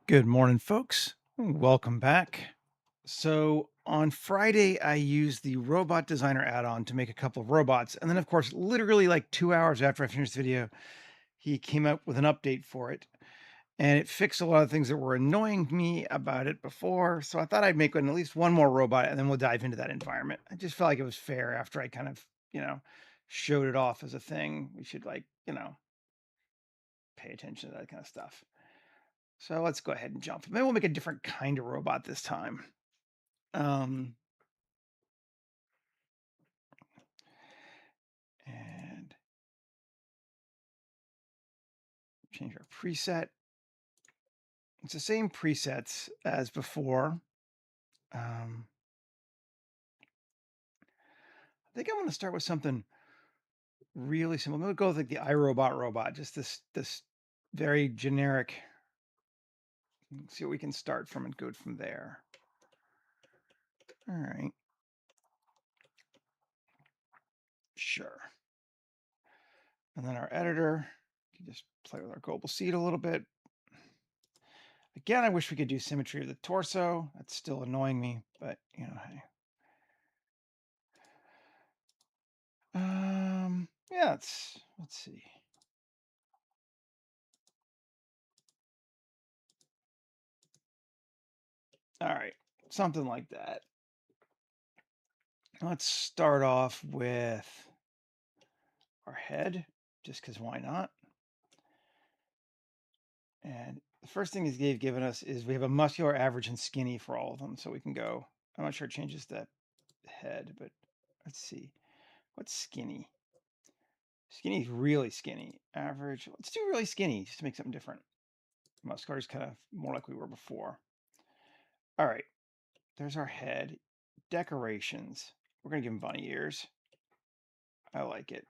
Good morning, folks. Welcome back. So, on Friday, I used the Robot Designer add-on to make a couple of robots. And then, of course, literally like 2 hours after I finished the video, he came up with an update for it. And it fixed a lot of things that were annoying me about it before. So I thought I'd make at least one more robot and then we'll dive into that environment. I just felt like it was fair after I kind of, showed it off as a thing. We should, pay attention to that kind of stuff. So let's go ahead and jump. Maybe we'll make a different kind of robot this time. Um, and change our preset. It's the same presets as before. I think I'm going to start with something really simple. I'm going to go with like the iRobot robot, just this very generic. See what we can start from and go from there. All right. Sure. And then our editor, can just play with our global seed a little bit. Again, I wish we could do symmetry of the torso. That's still annoying me, but hey. Yeah, let's see. All right, something like that. Let's start off with our head, just because why not? And the first thing they've given us is we have a muscular, average, and skinny for all of them. So we can go, I'm not sure it changes the head, but let's see. What's skinny? Skinny is really skinny. Average, let's do really skinny just to make something different. Muscular is kind of more like we were before. All right, there's our head. Decorations. We're going to give them bunny ears. I like it.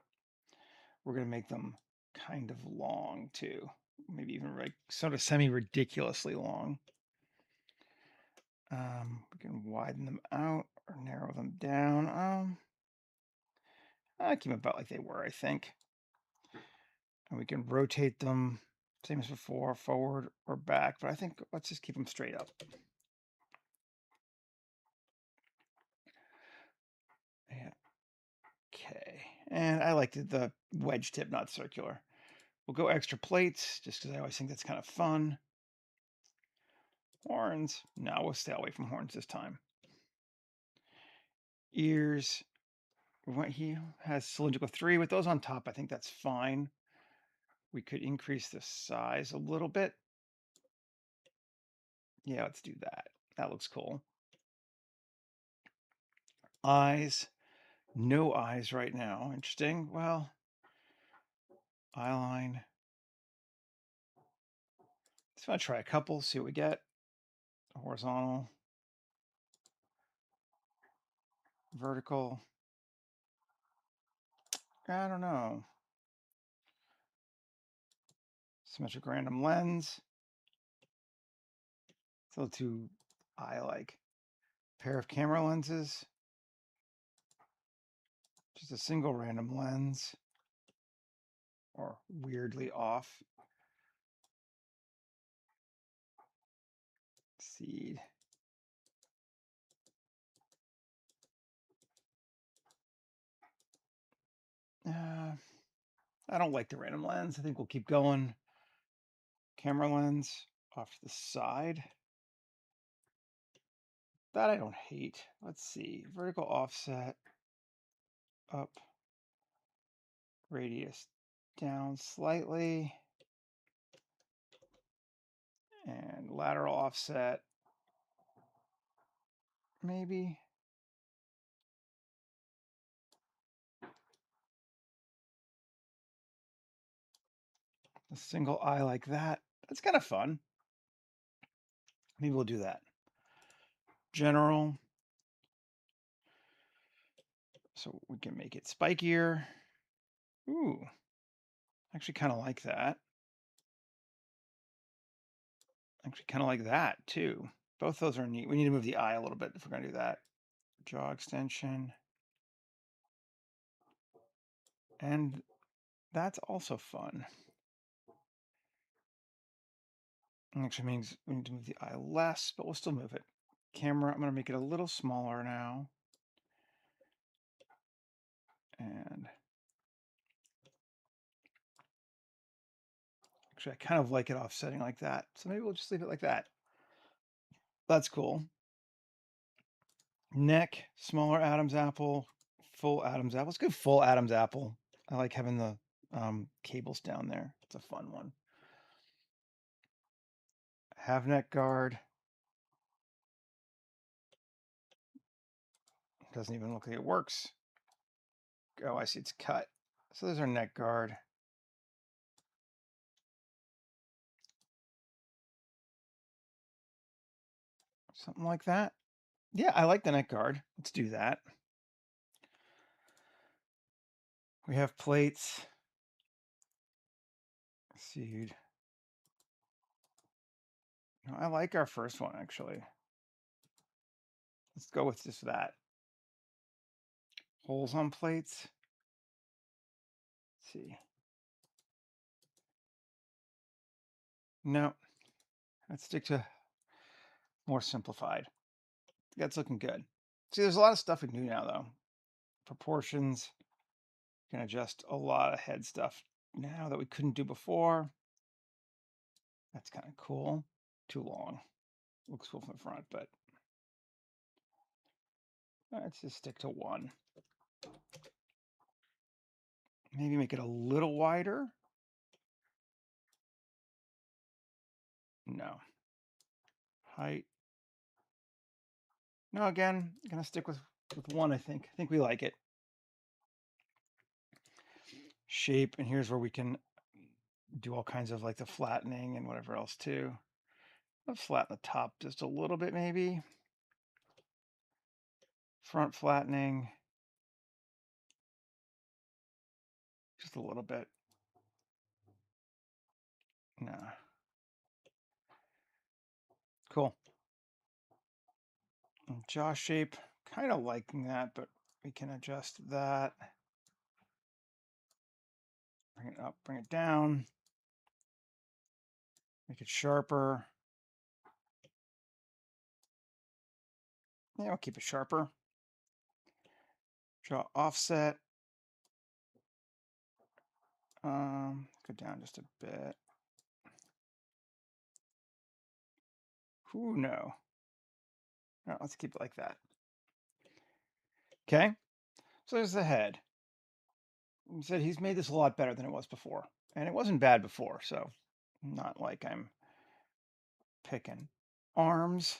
We're going to make them kind of long too. Maybe even like sort of semi-ridiculously long. We can widen them out or narrow them down. I keep them about like they were, I think. And we can rotate them, same as before, forward or back. But I think let's just keep them straight up. Yeah. Okay. And I liked the wedge tip, not circular. We'll go extra plates, just because I always think that's kind of fun. Horns. No, we'll stay away from horns this time. Ears. He has cylindrical 3. With those on top, I think that's fine. We could increase the size a little bit. Yeah, let's do that. That looks cool. Eyes. No eyes right now. Interesting. Well, eyeline. Let's want to try a couple, see what we get. Horizontal. Vertical. I don't know. Symmetric random lens. So too eye-like. Pair of camera lenses. Just a single random lens. Or weirdly off. Seed. I don't like the random lens. I think we'll keep going. Camera lens off to the side. That I don't hate. Let's see. Vertical offset up. Radius down slightly. And lateral offset. Maybe. A single eye like that. That's kind of fun. Maybe we'll do that. General. So we can make it spikier. Ooh. Actually kind of like that. Actually kind of like that too. Both those are neat. We need to move the eye a little bit if we're going to do that. Jaw extension. And that's also fun. Actually means we need to move the eye less, but we'll still move it. Camera, I'm going to make it a little smaller now. And actually, I kind of like it offsetting like that. So maybe we'll just leave it like that. That's cool. Neck, smaller Adam's apple, full Adam's apple. Let's go full Adam's apple. I like having the cables down there. It's a fun one. Have neck guard. Doesn't even look like it works. Oh, I see it's cut. So there's our neck guard. Something like that. Yeah, I like the neck guard. Let's do that. We have plates. Seed. No, I like our first one, actually. Let's go with just that. Holes on plates. Let's see. No, let's stick to more simplified. That's looking good. See, there's a lot of stuff we can do now, though. Proportions. You can adjust a lot of head stuff now that we couldn't do before. That's kind of cool. Too long. Looks cool from the front, but let's just stick to one. Maybe make it a little wider. No. Height. No, again, I'm gonna stick with one, I think. I think we like it. Shape, and here's where we can do all kinds of like the flattening and whatever else too. I'll flatten the top just a little bit, maybe. Front flattening. Just a little bit. No. Cool. And jaw shape, kind of liking that, but we can adjust that. Bring it up, bring it down. Make it sharper. Yeah, I'll keep it sharper. Draw offset. Go down just a bit. Ooh, no. No, let's keep it like that. Okay, so there's the head. He said he's made this a lot better than it was before. And it wasn't bad before, so not like I'm picking. Arms.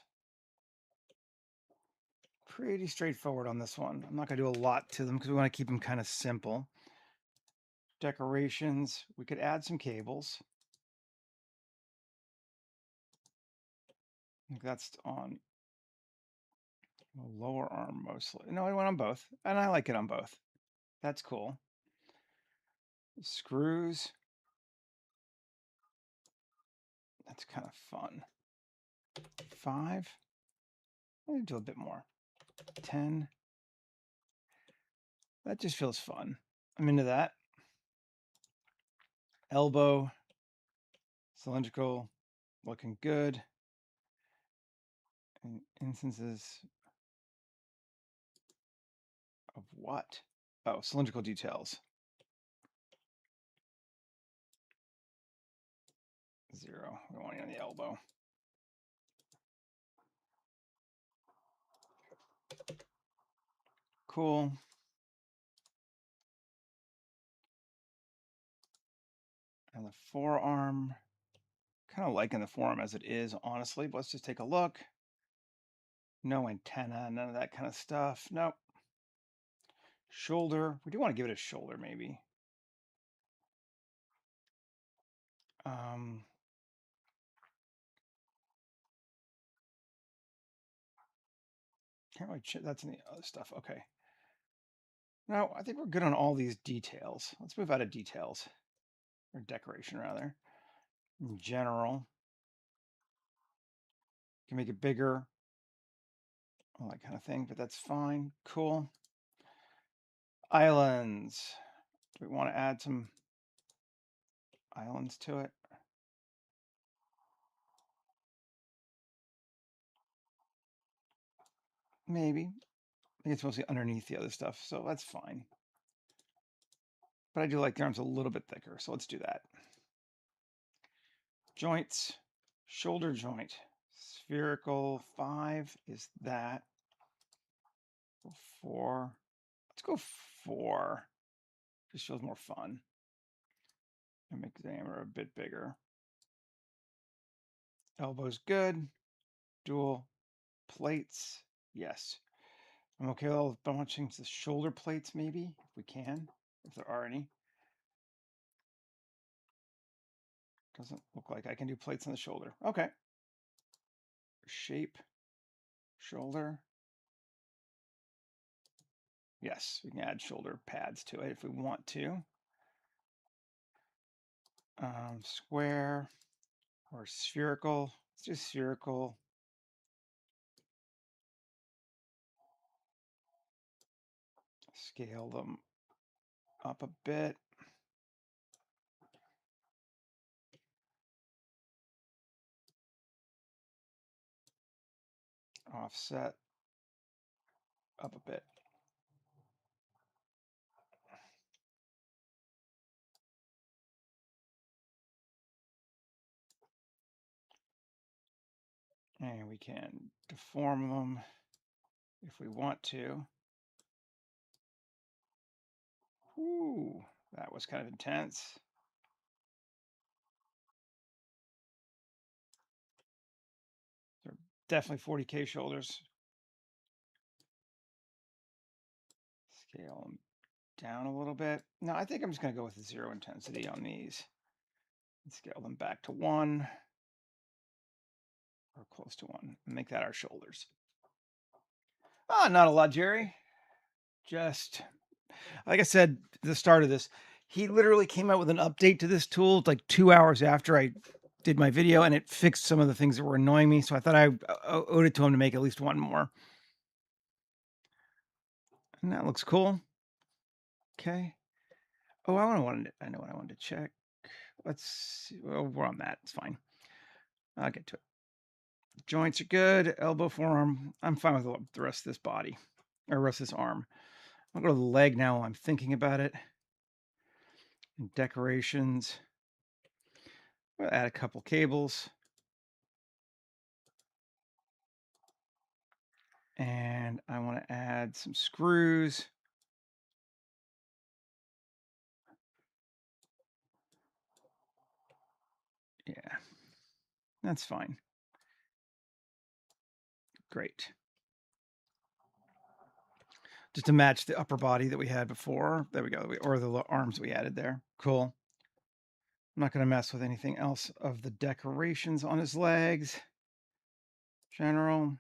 Pretty straightforward on this one. I'm not going to do a lot to them because we want to keep them kind of simple. Decorations. We could add some cables. I think that's on the lower arm mostly. No, I went on both. And I like it on both. That's cool. Screws. That's kind of fun. 5. Let me do a bit more. 10. That just feels fun. I'm into that. Elbow. Cylindrical. Looking good. And instances of what? Oh, cylindrical details. 0. We want it on the elbow. Cool. And the forearm, kind of liking the forearm as it is, honestly, but let's just take a look. No antenna, none of that kind of stuff. Nope. Shoulder, we do want to give it a shoulder, maybe. Can't really that's in the other stuff. Okay. Now, I think we're good on all these details. Let's move out of details, or decoration, rather. In general, can make it bigger, all that kind of thing, but that's fine. Cool. Islands. Do we want to add some islands to it? maybe. I think it's mostly underneath the other stuff, so that's fine. But I do like the arms a little bit thicker, so let's do that. Joints, shoulder joint, spherical 5 is that. 4. Let's go 4. Just feels more fun. And make the diameter a bit bigger. Elbow's good. Dual plates, yes. I'm okay with all. I want to change the shoulder plates, maybe, if we can, if there are any. Doesn't look like I can do plates on the shoulder. Okay. Shape, shoulder. Yes, we can add shoulder pads to it if we want to. Square or spherical. Let's do spherical. Scale them up a bit. Offset up a bit. And we can deform them if we want to. Ooh, that was kind of intense. They're definitely 40K shoulders. Scale them down a little bit. No, I think I'm just going to go with the 0 intensity on these. And scale them back to 1 or close to 1. And make that our shoulders. Not a lot, Jerry. Just like I said at the start of this, he literally came out with an update to this tool like 2 hours after I did my video, and it fixed some of the things that were annoying me. So I thought I owed it to him to make at least one more. And that looks cool. Okay. Oh, I know what I wanted to check. Let's see. Well, we're on that. It's fine. I'll get to it. Joints are good. Elbow, forearm. I'm fine with the rest of this body, or the rest of this arm. I'll go to the leg now while I'm thinking about it. And decorations. We'll add a couple cables. And I want to add some screws. Yeah, that's fine. Great. Just to match the upper body that we had before. There we go. Or the arms we added there. Cool. I'm not going to mess with anything else of the decorations on his legs. General.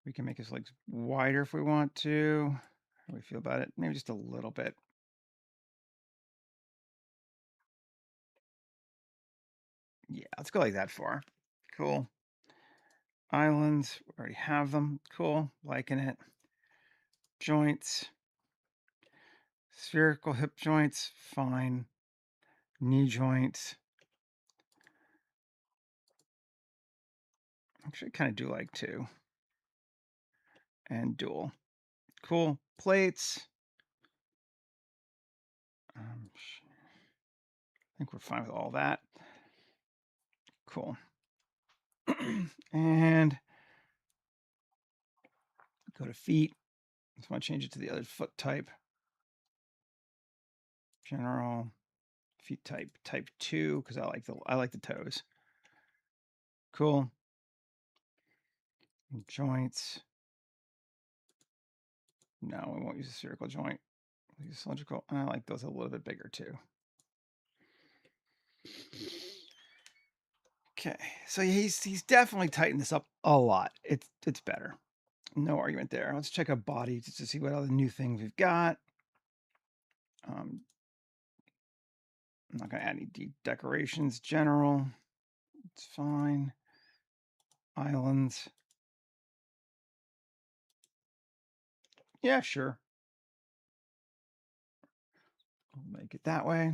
We can make his legs wider if we want to. How do we feel about it? Maybe just a little bit. Yeah, let's go like that far. Cool. Islands, we already have them. Cool. Liking it. Joints. Spherical hip joints, fine. Knee joints. Actually, I kind of do like 2. And dual. Cool. Plates. I think we're fine with all that. Cool. And go to feet. Just want to change it to the other foot type. General feet type 2, because I like the toes. Cool. Joints. No, we won't use a spherical joint. We'll use cylindrical. I like those a little bit bigger too. Okay, so he's definitely tightened this up a lot. It's better. No argument there. Let's check out body just to see what other new things we've got. I'm not going to add any decorations. General, it's fine. Islands. Yeah, sure. We'll make it that way.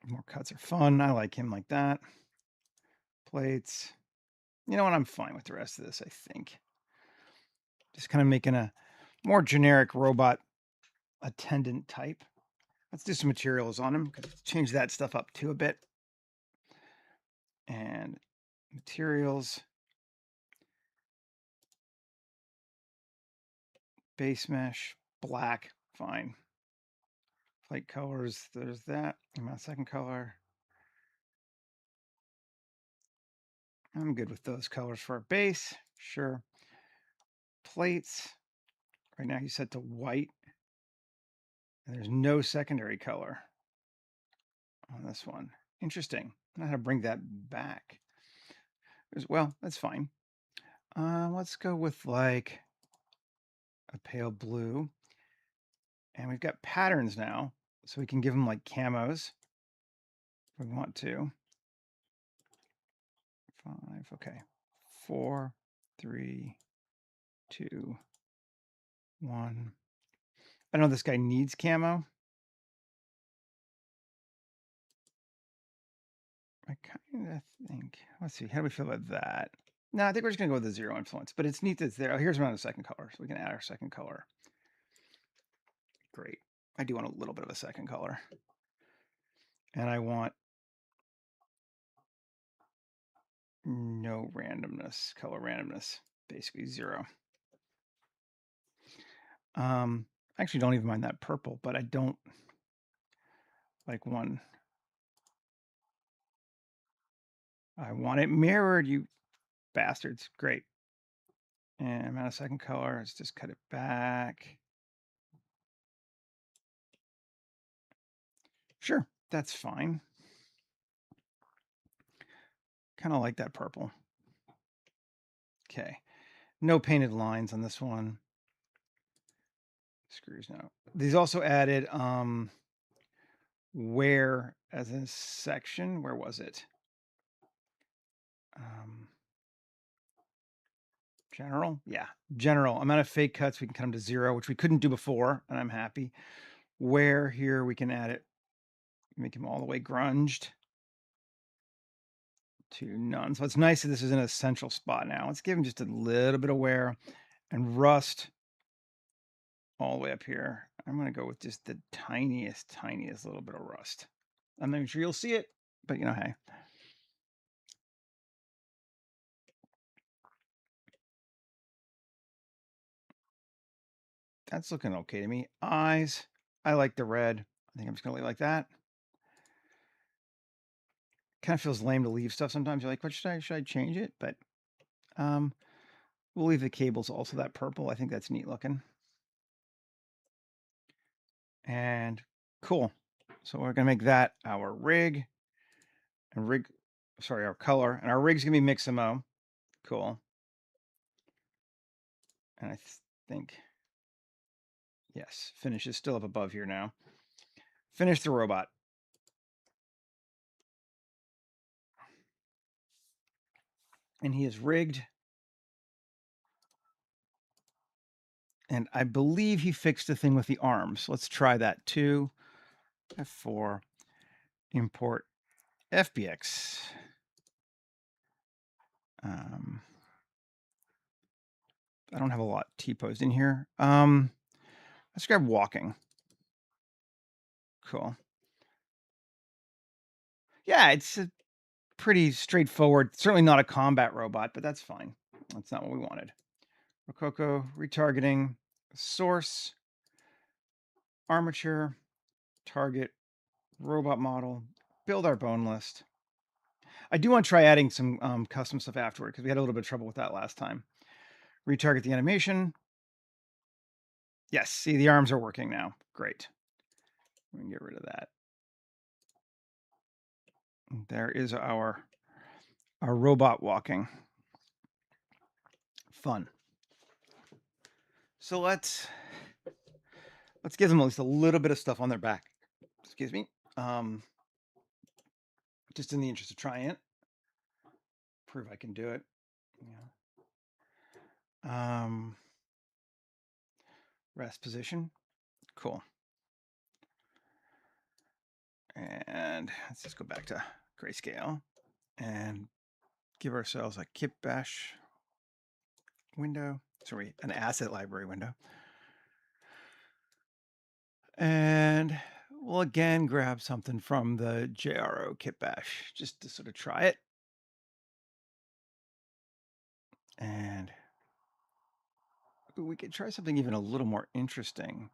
More cuts are fun. I like him like that. Plates. You know what? I'm fine with the rest of this, I think. Just kind of making a more generic robot attendant type. Let's do some materials on him. Change that stuff up too a bit. And materials, base mesh, black, fine. Plate colors, there's that. My second color. I'm good with those colors for a base. Sure. Plates. Right now he's set to white. And there's no secondary color on this one. Interesting. I don't know how to bring that back. Well, that's fine. Let's go with like a pale blue. And we've got patterns now. So we can give them like camos if we want to. 5, okay. 4, 3, 2, 1. I know this guy needs camo. I kind of think, let's see, how do we feel about that? No, I think we're just gonna go with the 0 influence, but it's neat that it's there. Oh, here's around the second color, so we can add our second color. Great. I do want a little bit of a second color. And I want no randomness, color randomness, basically 0. I actually don't even mind that purple, but I don't like one. I want it mirrored, you bastards. Great. And I'm out of second color. Let's just cut it back. Sure, that's fine. Kind of like that purple. Okay. No painted lines on this one. Screws now. These also added where as a section. Where was it? General? Yeah, general. Amount of fake cuts, we can cut them to 0, which we couldn't do before, and I'm happy. Where here, we can add it, make him all the way grunged to none. So it's nice that this is in a central spot now. Let's give him just a little bit of wear and rust all the way up here. I'm going to go with just the tiniest little bit of rust. I'm not even sure you'll see it, but you know, hey. That's looking okay to me. Eyes, I like the red. I think I'm just going to leave it like that. Kind of feels lame to leave stuff sometimes. You're like, what should I change it? But we'll leave the cables also that purple. I think that's neat looking. And cool. So we're going to make that our rig. And our color. And our rig's going to be Mixamo. Cool. And I think, yes, finish is still up above here now. Finish the robot. And he is rigged. And I believe he fixed the thing with the arms. Let's try that too. F4, import FBX. I don't have a lot T-posed in here. Let's grab walking. Cool. Yeah, it's a pretty straightforward, certainly not a combat robot, but that's fine. That's not what we wanted. Rococo, retargeting, source, armature, target, robot model, build our bone list. I do want to try adding some custom stuff afterward because we had a little bit of trouble with that last time. Retarget the animation. Yes, see, the arms are working now. Great. We can get rid of that. There is our robot walking. Fun. So let's give them at least a little bit of stuff on their back. Excuse me. Just in the interest of trying it. Prove I can do it. Yeah. Rest position. Cool. And let's just go back to grayscale and give ourselves a kit bash window. Sorry, an asset library window. And we'll again grab something from the JRO kit bash just to sort of try it. And we could try something even a little more interesting.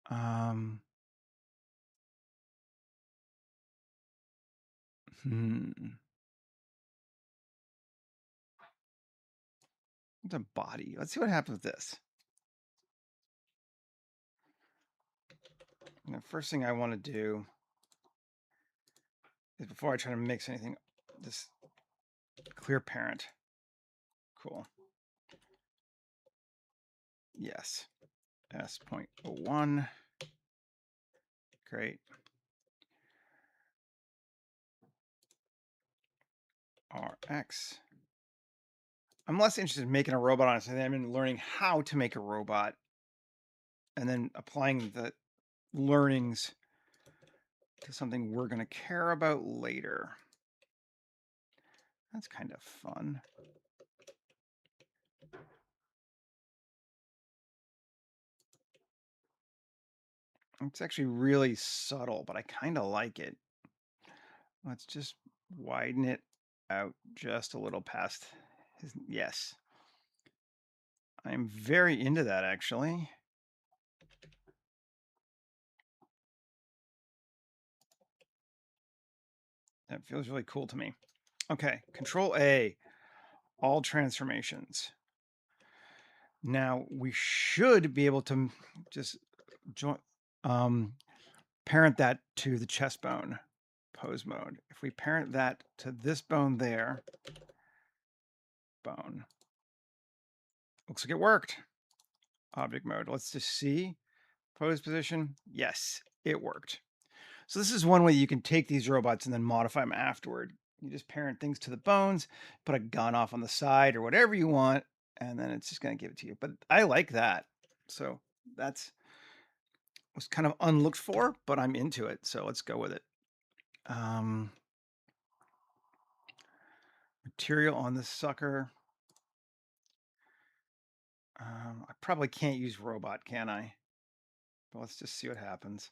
Um, It's a body. Let's see what happens with this. And the first thing I want to do is before I try to mix anything, this clear parent. Cool. Yes. S.01. Great. RX. I'm less interested in making a robot, honestly. I'm in learning how to make a robot and then applying the learnings to something we're going to care about later. That's kind of fun. It's actually really subtle, but I kind of like it. Let's just widen it out just a little past his. Yes. I'm very into that, actually. That feels really cool to me. Okay, Control A, all transformations. Now we should be able to just join, parent that to the chest bone pose mode. If we parent that to this bone there, bone, looks like it worked. Object mode. Let's just see. Pose position. Yes, it worked. So this is one way you can take these robots and then modify them afterward. You just parent things to the bones, put a gun off on the side or whatever you want, and then it's just going to give it to you. But I like that. So that's was kind of unlooked for, but I'm into it. So let's go with it. Material on this sucker. I probably can't use robot, can I? But let's just see what happens.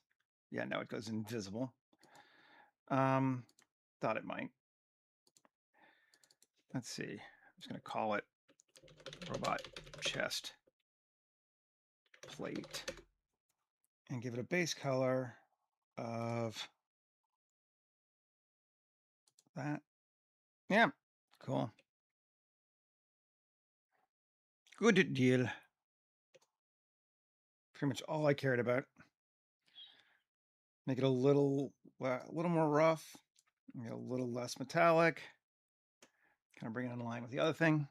Yeah, no, it goes invisible. Thought it might. Let's see. I'm just going to call it robot chest plate and give it a base color of that. Yeah, cool. Good deal. Pretty much all I cared about. Make it a little more rough, make it a little less metallic. Kind of bring it in line with the other thing.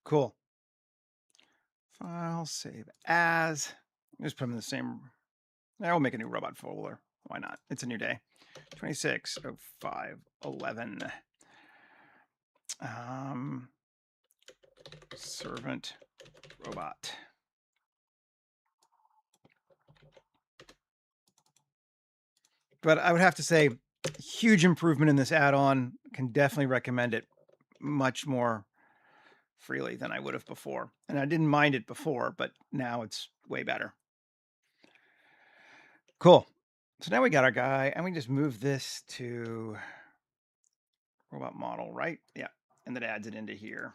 Cool. File, save as. Just put them in the same. I will make a new robot folder. Why not? It's a new day. 260511. Servant robot. But I would have to say, huge improvement in this add-on. Can definitely recommend it much more freely than I would have before. And I didn't mind it before, but now it's way better. Cool. So now we got our guy, and we just move this to robot model, right? Yeah. And that adds it into here,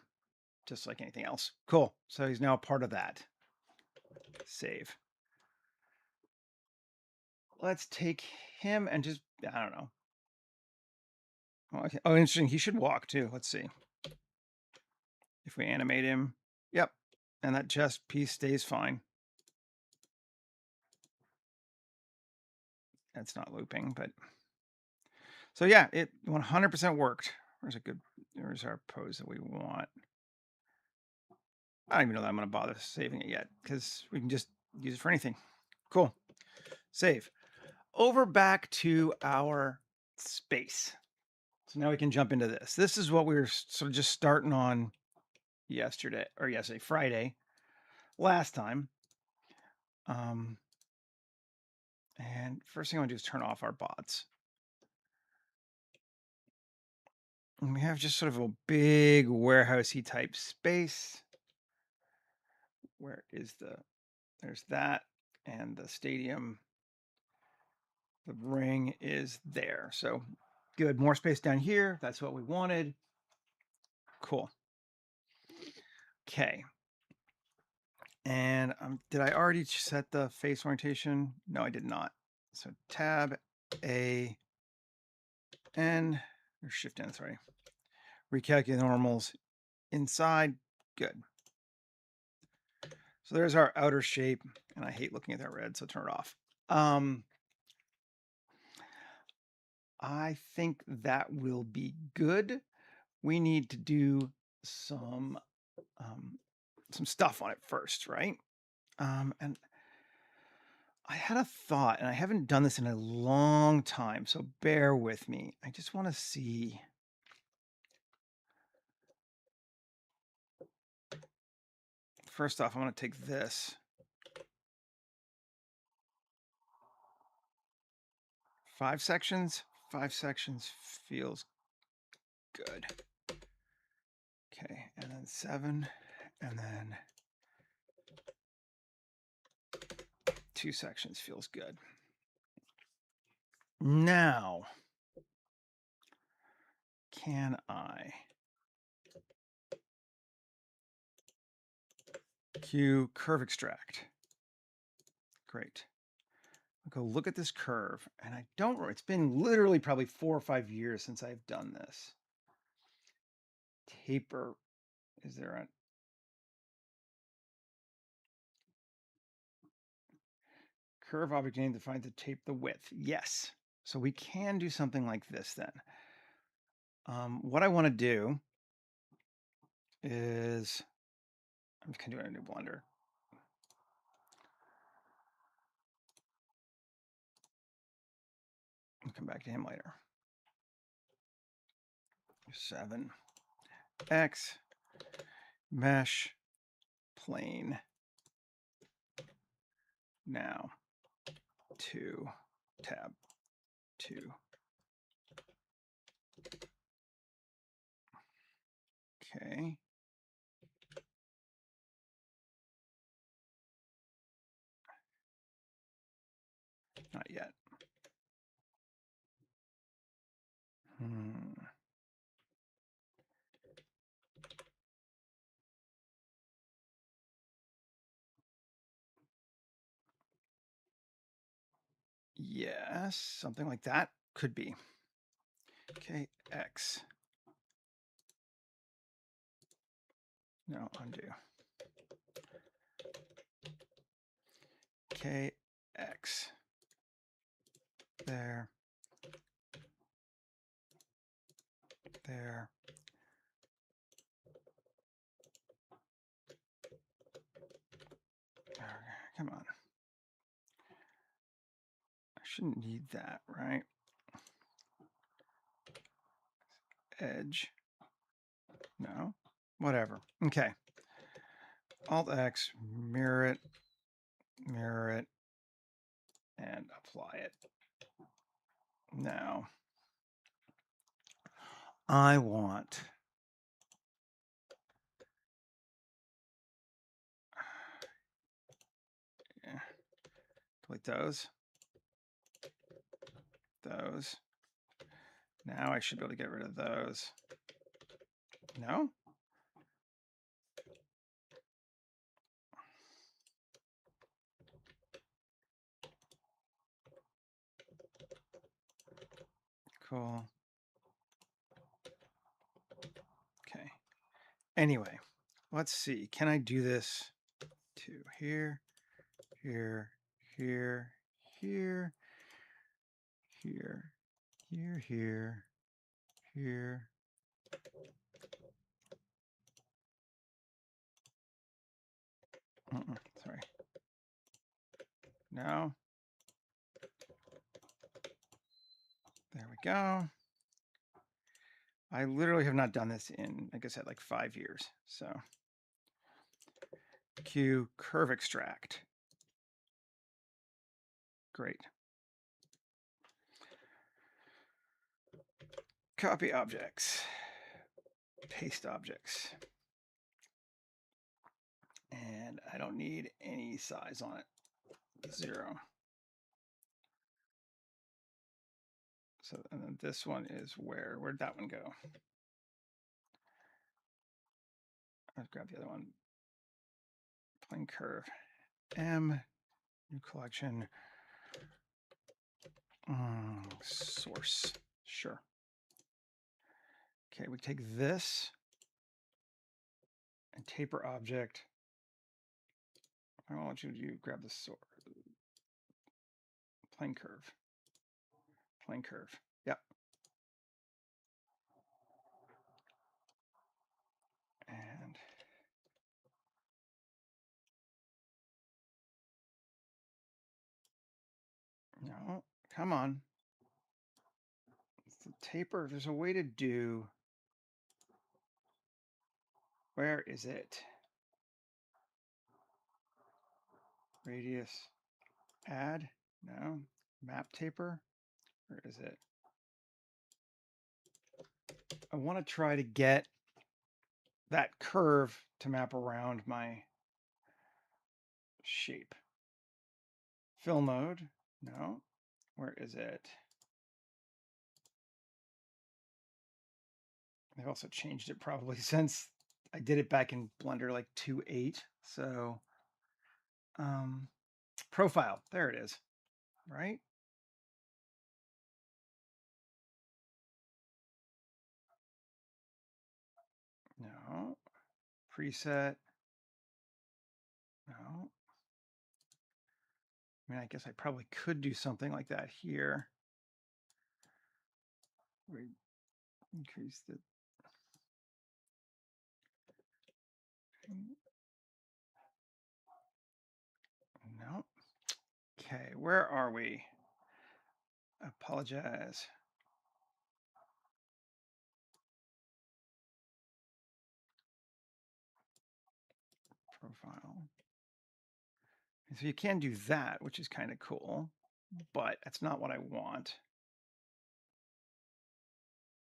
just like anything else. Cool. So he's now a part of that. Save. Let's take him and just, I don't know. Okay. Oh, interesting. He should walk too. Let's see. If we animate him. Yep. And that chest piece stays fine. That's not looping, but. So yeah, it 100% worked. Where's our pose that we want? I don't even know that I'm going to bother saving it yet because we can just use it for anything. Cool. Save. Over back to our space. So now we can jump into this. This is what we were sort of just starting on Friday, last time. And first thing I want to do is turn off our bots. And we have just sort of a big warehousey type space. Where is there's that, and the stadium, the ring is there. So good, more space down here. That's what we wanted. Cool. Okay. And did I already set the face orientation? No, I did not. So tab A N, or shift N, sorry. Recalculate normals inside. Good. So there's our outer shape, and I hate looking at that red, so turn it off. I think that will be good. We need to do some stuff on it first, right? And I had a thought, and I haven't done this in a long time, so bear with me. I just want to see. First off, I want to take this. 5 sections. 5 sections feels good. Okay, and then 7, and then 2 sections feels good. Now, can I cue curve extract? Great. I'll go look at this curve, and I don't remember. It's been literally probably 4 or 5 years since I've done this. Taper. Is there a curve object name defined to tape the width? Yes. So we can do something like this then. What I want to do is, I'm just going to do it in a new Blender. I'll come back to him later. 7x mesh plane now 2 tab 2. Okay. Not yet. Yes, something like that could be. Okay, X. No, undo. KX. There. There. Come on. I shouldn't need that, right? Edge. No. Whatever. Okay. Alt X, mirror it, and apply it. Now, I want delete those. Those. Now I should be able to get rid of those. No? Cool. Okay. Anyway, let's see. Can I do this to here, here, here, here, here, here, here, here. Sorry. No. There we go. I literally have not done this in, like I said, like 5 years. So Q curve extract. Great. Copy objects. paste objects. And I don't need any size on it. 0. So, and then this one is where'd that one go? Let's grab the other one. Plane curve. M, new collection. Source. Sure. Okay, we take this and taper object. I want you to grab the source. Plane curve. Plane curve. Yep. And no, come on. It's the taper. There's a way to do. Where is it? Radius. Add. No. Map taper. Where is it? I want to try to get that curve to map around my shape. Fill mode. No. Where is it? They've also changed it probably since I did it back in Blender like 2.8. So profile, there it is, right? No. Preset. No. I mean, I guess I probably could do something like that here. We increase the. No. Okay, where are we? Apologize. Profile. And so you can do that, which is kind of cool, but that's not what I want.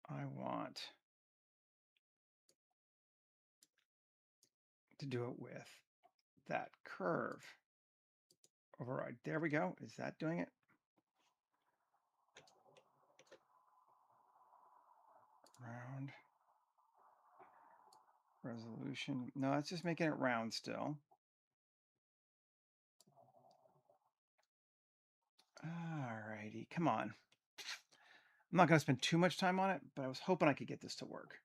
I want to do it with that curve. Override. There we go. Is that doing it? Round. Resolution. No, it's just making it round still. Alrighty, come on. I'm not going to spend too much time on it, but I was hoping I could get this to work.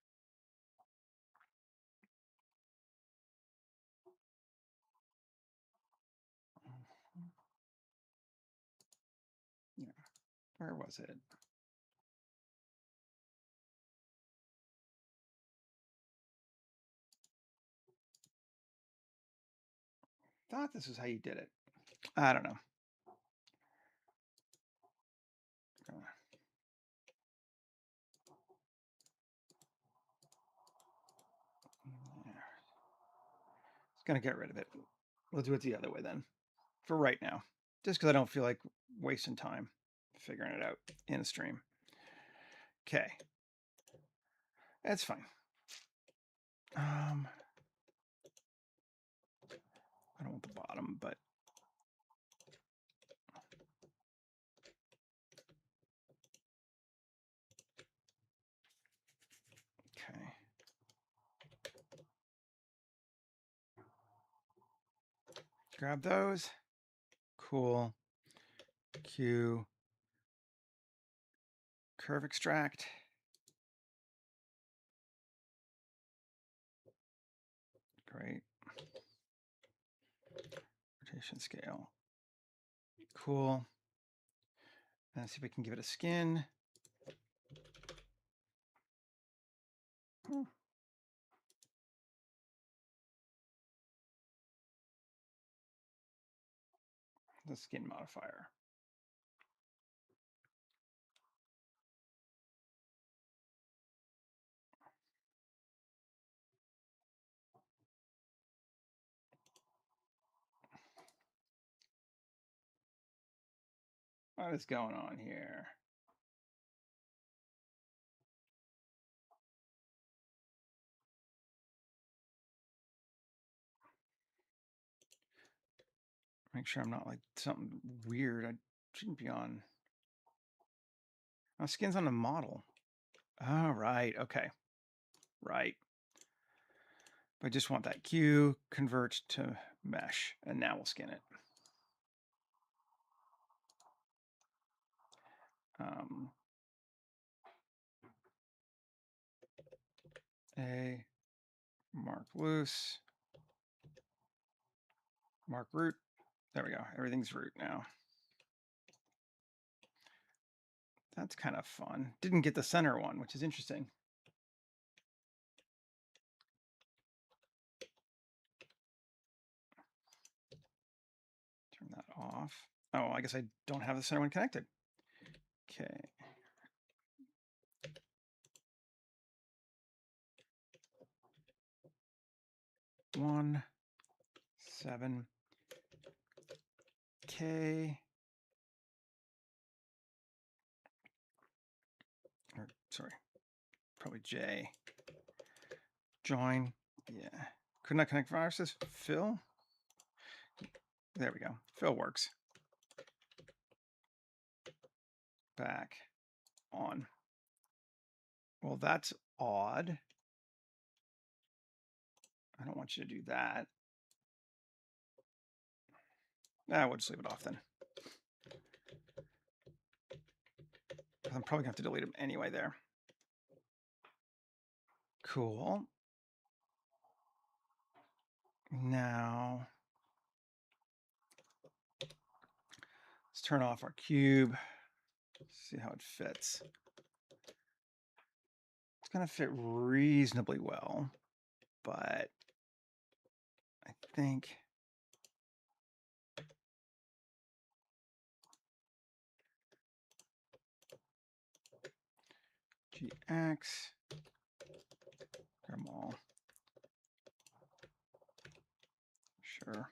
Yeah. Where was it? Thought this is how you did it. I don't know. It's going to get rid of it. We'll do it the other way then, for right now, just because I don't feel like wasting time figuring it out in a stream. Okay, that's fine. I don't want the bottom, but okay. Grab those. Cool. Q. Curve extract. Great. Rotation scale. Cool. Let's see if we can give it a skin. The skin modifier. What is going on here? Make sure I'm not like something weird. I shouldn't be on. Oh, skin's on the model. Oh, right. Okay. Right. I just want that cue, convert to mesh, and now we'll skin it. A, mark loose, mark root. There we go. Everything's root now. That's kind of fun. Didn't get the center one, which is interesting. Turn that off. Oh, I guess I don't have the center one connected. Okay. One, 7, K, or sorry, probably J. Join. Yeah. Could not connect viruses. Fill. There we go. Fill works. Back on. Well, that's odd. I don't want you to do that. We'll just leave it off then. I'm probably going to have to delete them anyway there. Cool. Now, let's turn off our cube. See how it fits. It's going to fit reasonably well, but I think GX, grab them all. Sure.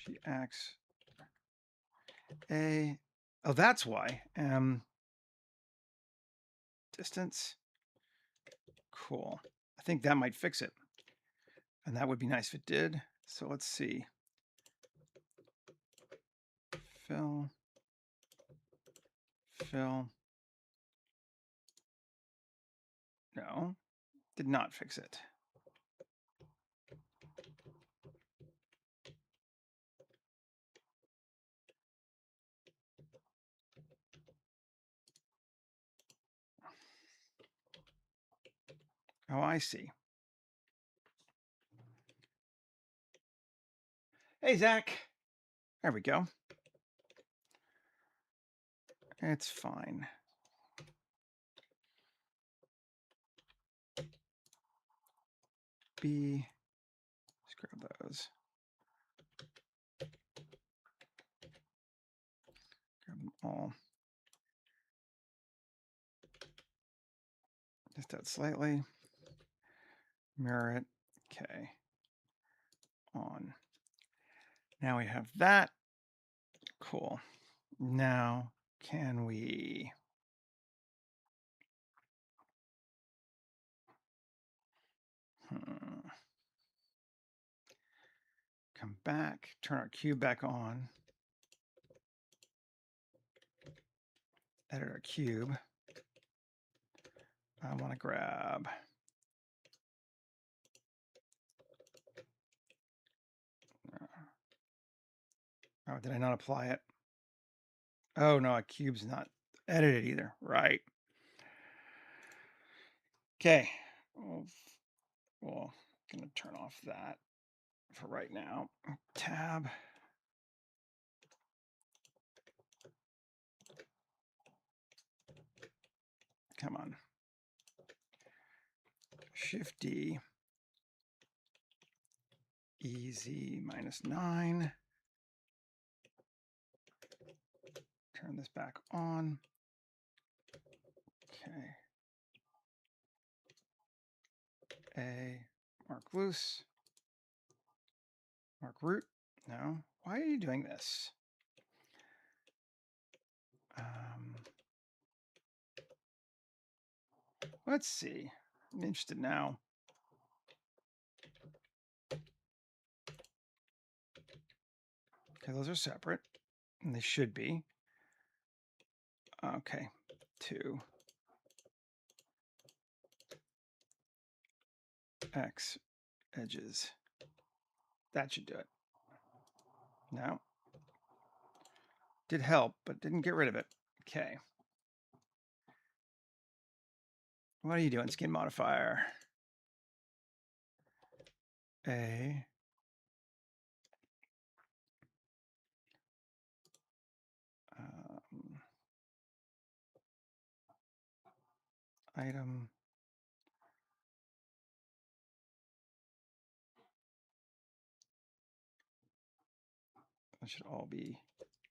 GX, A. Oh, that's why. Distance. Cool. I think that might fix it. And that would be nice if it did. So let's see. Fill. Fill. No, did not fix it. Oh, I see. Hey, Zach. There we go. It's fine. B. Let's grab those. Grab them all. Just that slightly. Mirror it. Okay. On. Now we have that. Cool. Now, can we... Come back, turn our cube back on. Edit our cube. I want to grab... Oh, did I not apply it? Oh, no, a cube's not edited either. Right. Okay. Well, I'm going to turn off that for right now. Tab. Come on. Shift D. EZ -9. Turn this back on. Okay. A, mark loose. Mark root. No. Why are you doing this? Let's see. I'm interested now. Okay, those are separate, and they should be. Okay, 2 X edges. That should do it. No. Did help, but didn't get rid of it. Okay. What are you doing, skin modifier? A. Item. That should all be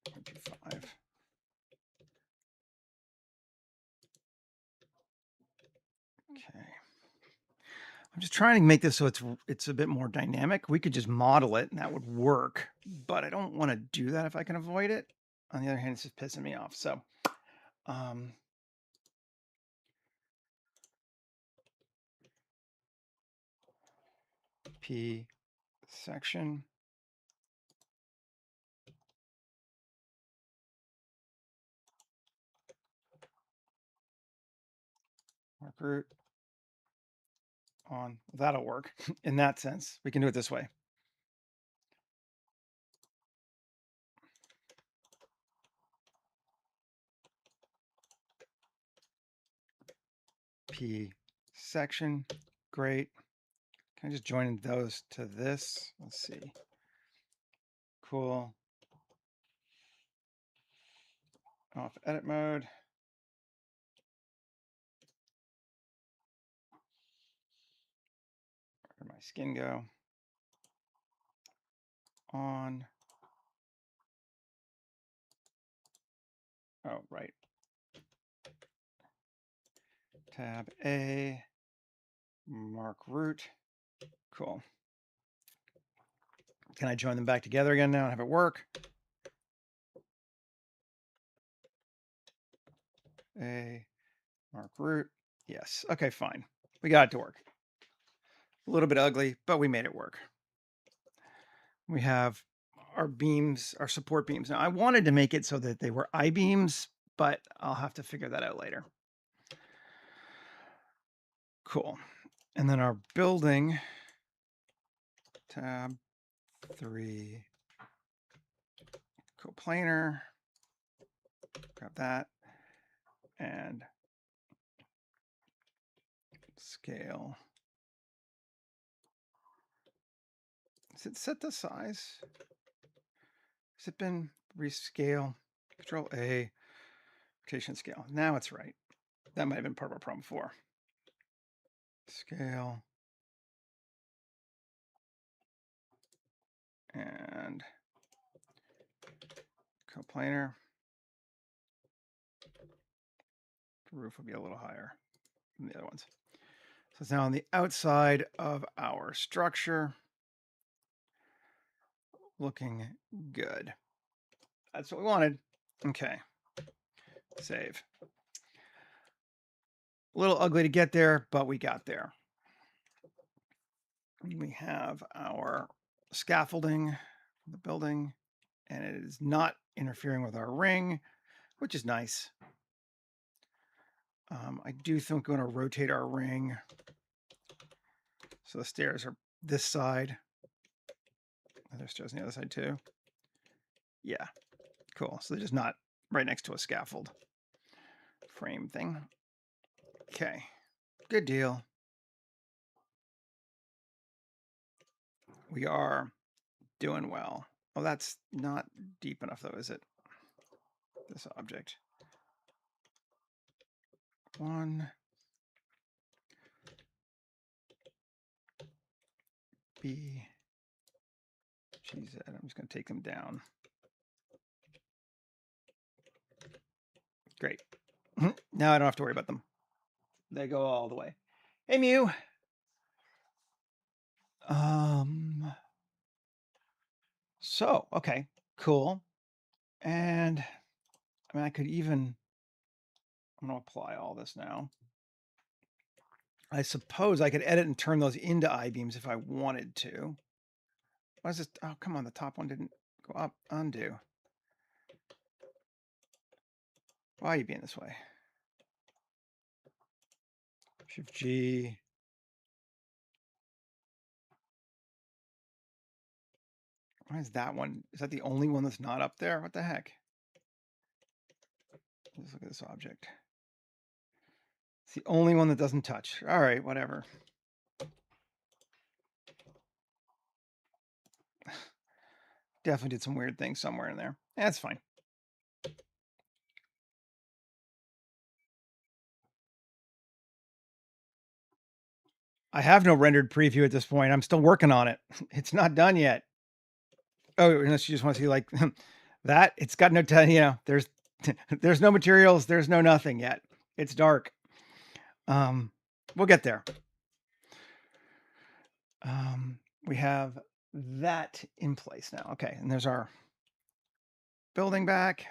0.25. Okay. I'm just trying to make this so it's a bit more dynamic. We could just model it and that would work, but I don't want to do that if I can avoid it. On the other hand, it's just pissing me off. So, P section. Mark root on. That'll work in that sense. We can do it this way. P section. Great. Can I just join those to this? Let's see. Cool. Off edit mode. Where did my skin go? On. Oh, right. Tab A. Mark root. Cool. Can I join them back together again now and have it work? A. Mark root. Yes. Okay, fine. We got it to work. A little bit ugly, but we made it work. We have our beams, our support beams. Now, I wanted to make it so that they were I-beams, but I'll have to figure that out later. Cool. And then our building, tab 3, coplanar, grab that, and scale. Is it set the size? Has it been rescale? Control A, rotation scale. Now it's right. That might have been part of our problem before. Scale. And coplanar. The roof will be a little higher than the other ones. So it's now on the outside of our structure. Looking good. That's what we wanted. Okay. Save. A little ugly to get there, but we got there. We have our scaffolding for the building, and it is not interfering with our ring, which is nice. I do think we're going to rotate our ring so the stairs are this side. Are there stairs on the other side too? Yeah, cool. So they're just not right next to a scaffold frame thing. Okay, good deal. We are doing well. Oh, that's not deep enough though, is it? This object. 1 B GZ. I'm just going to take them down. Great. Now I don't have to worry about them. They go all the way. Hey, Mew. So, okay, cool. And I mean, I could even, I'm going to apply all this now. I suppose I could edit and turn those into I-beams if I wanted to. Why is this? Oh, come on. The top one didn't Go up, undo. Why are you being this way? Shift G. Why is that one? Is that the only one that's not up there? What the heck? Let's look at this object. It's the only one that doesn't touch. All right, whatever. Definitely did some weird things somewhere in there. That's fine. I have no rendered preview at this point. I'm still working on it. It's not done yet. Oh, unless you just want to see like that. It's got no, there's there's no materials. There's no nothing yet. It's dark. We'll get there. We have that in place now. Okay, and there's our building back.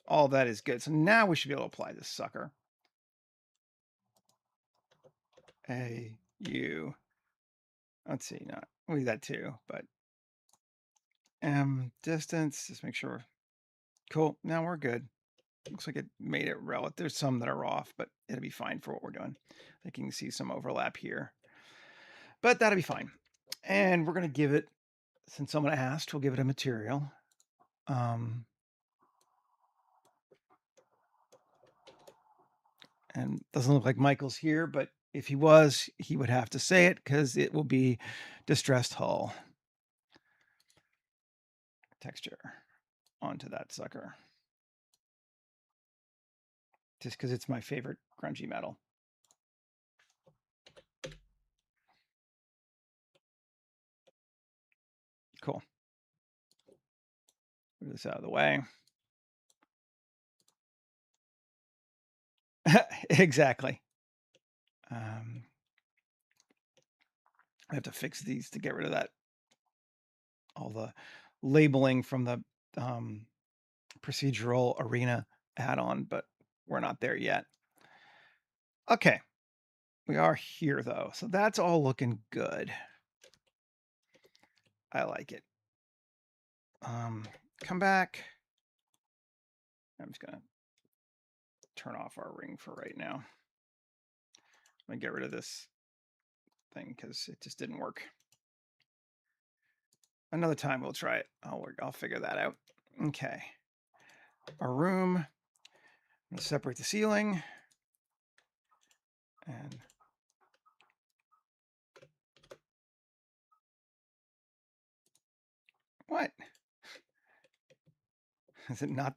All that is good. So now we should be able to apply this sucker. A, U. Let's see, not we do that too, but distance, just make sure. Cool. Now we're good. Looks like it made it relative. There's some that are off, but it'll be fine for what we're doing. I think you can see some overlap here, but that'll be fine. And we're going to give it, since someone asked, we'll give it a material. And doesn't look like Michael's here, but if he was, he would have to say it because it will be distressed hull. Texture onto that sucker. Just because it's my favorite grungy metal. Cool. Move this out of the way. Exactly. I have to fix these to get rid of that. All the labeling from the procedural arena add-on, but we're not there yet. Okay. We are here though. So that's all looking good. I like it. Come back. I'm just gonna turn off our ring for right now. I'm gonna get rid of this thing because it just didn't work. Another time we'll try it. I'll figure that out. Okay. Our room. I'm gonna separate the ceiling. And what? Is it not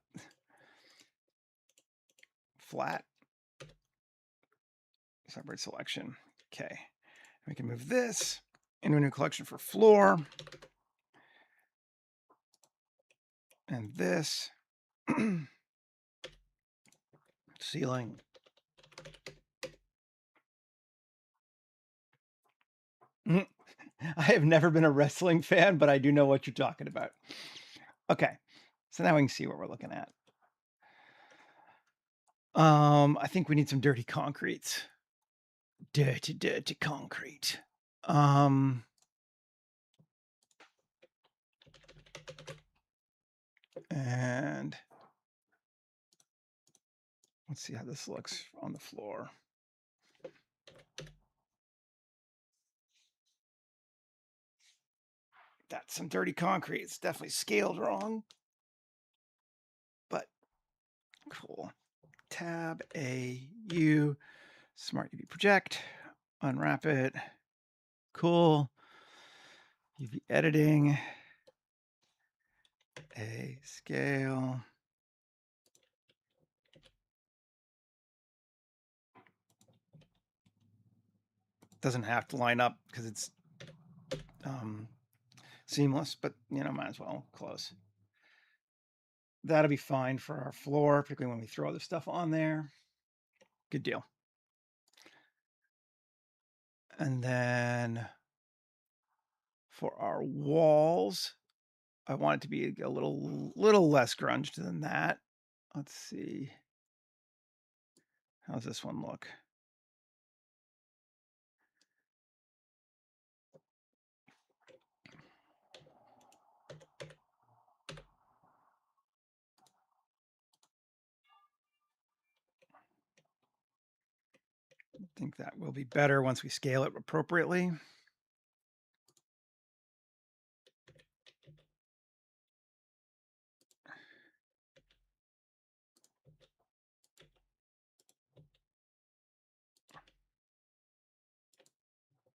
flat? Separate selection. Okay. We can move this into a new collection for floor. And this. Ceiling. I have never been a wrestling fan, but I do know what you're talking about. Okay. So now we can see what we're looking at. I think we need some dirty concretes. Dirty concrete. And let's see how this looks on the floor. That's some dirty concrete. It's definitely scaled wrong, but cool. Tab A U, Smart UV project, unwrap it. Cool. UV editing, A scale. Doesn't have to line up because it's seamless, but might as well close. That'll be fine for our floor, particularly when we throw other stuff on there. Good deal. And then for our walls, I want it to be a little less grunged than that. Let's see. How's this one look? I think that will be better once we scale it appropriately.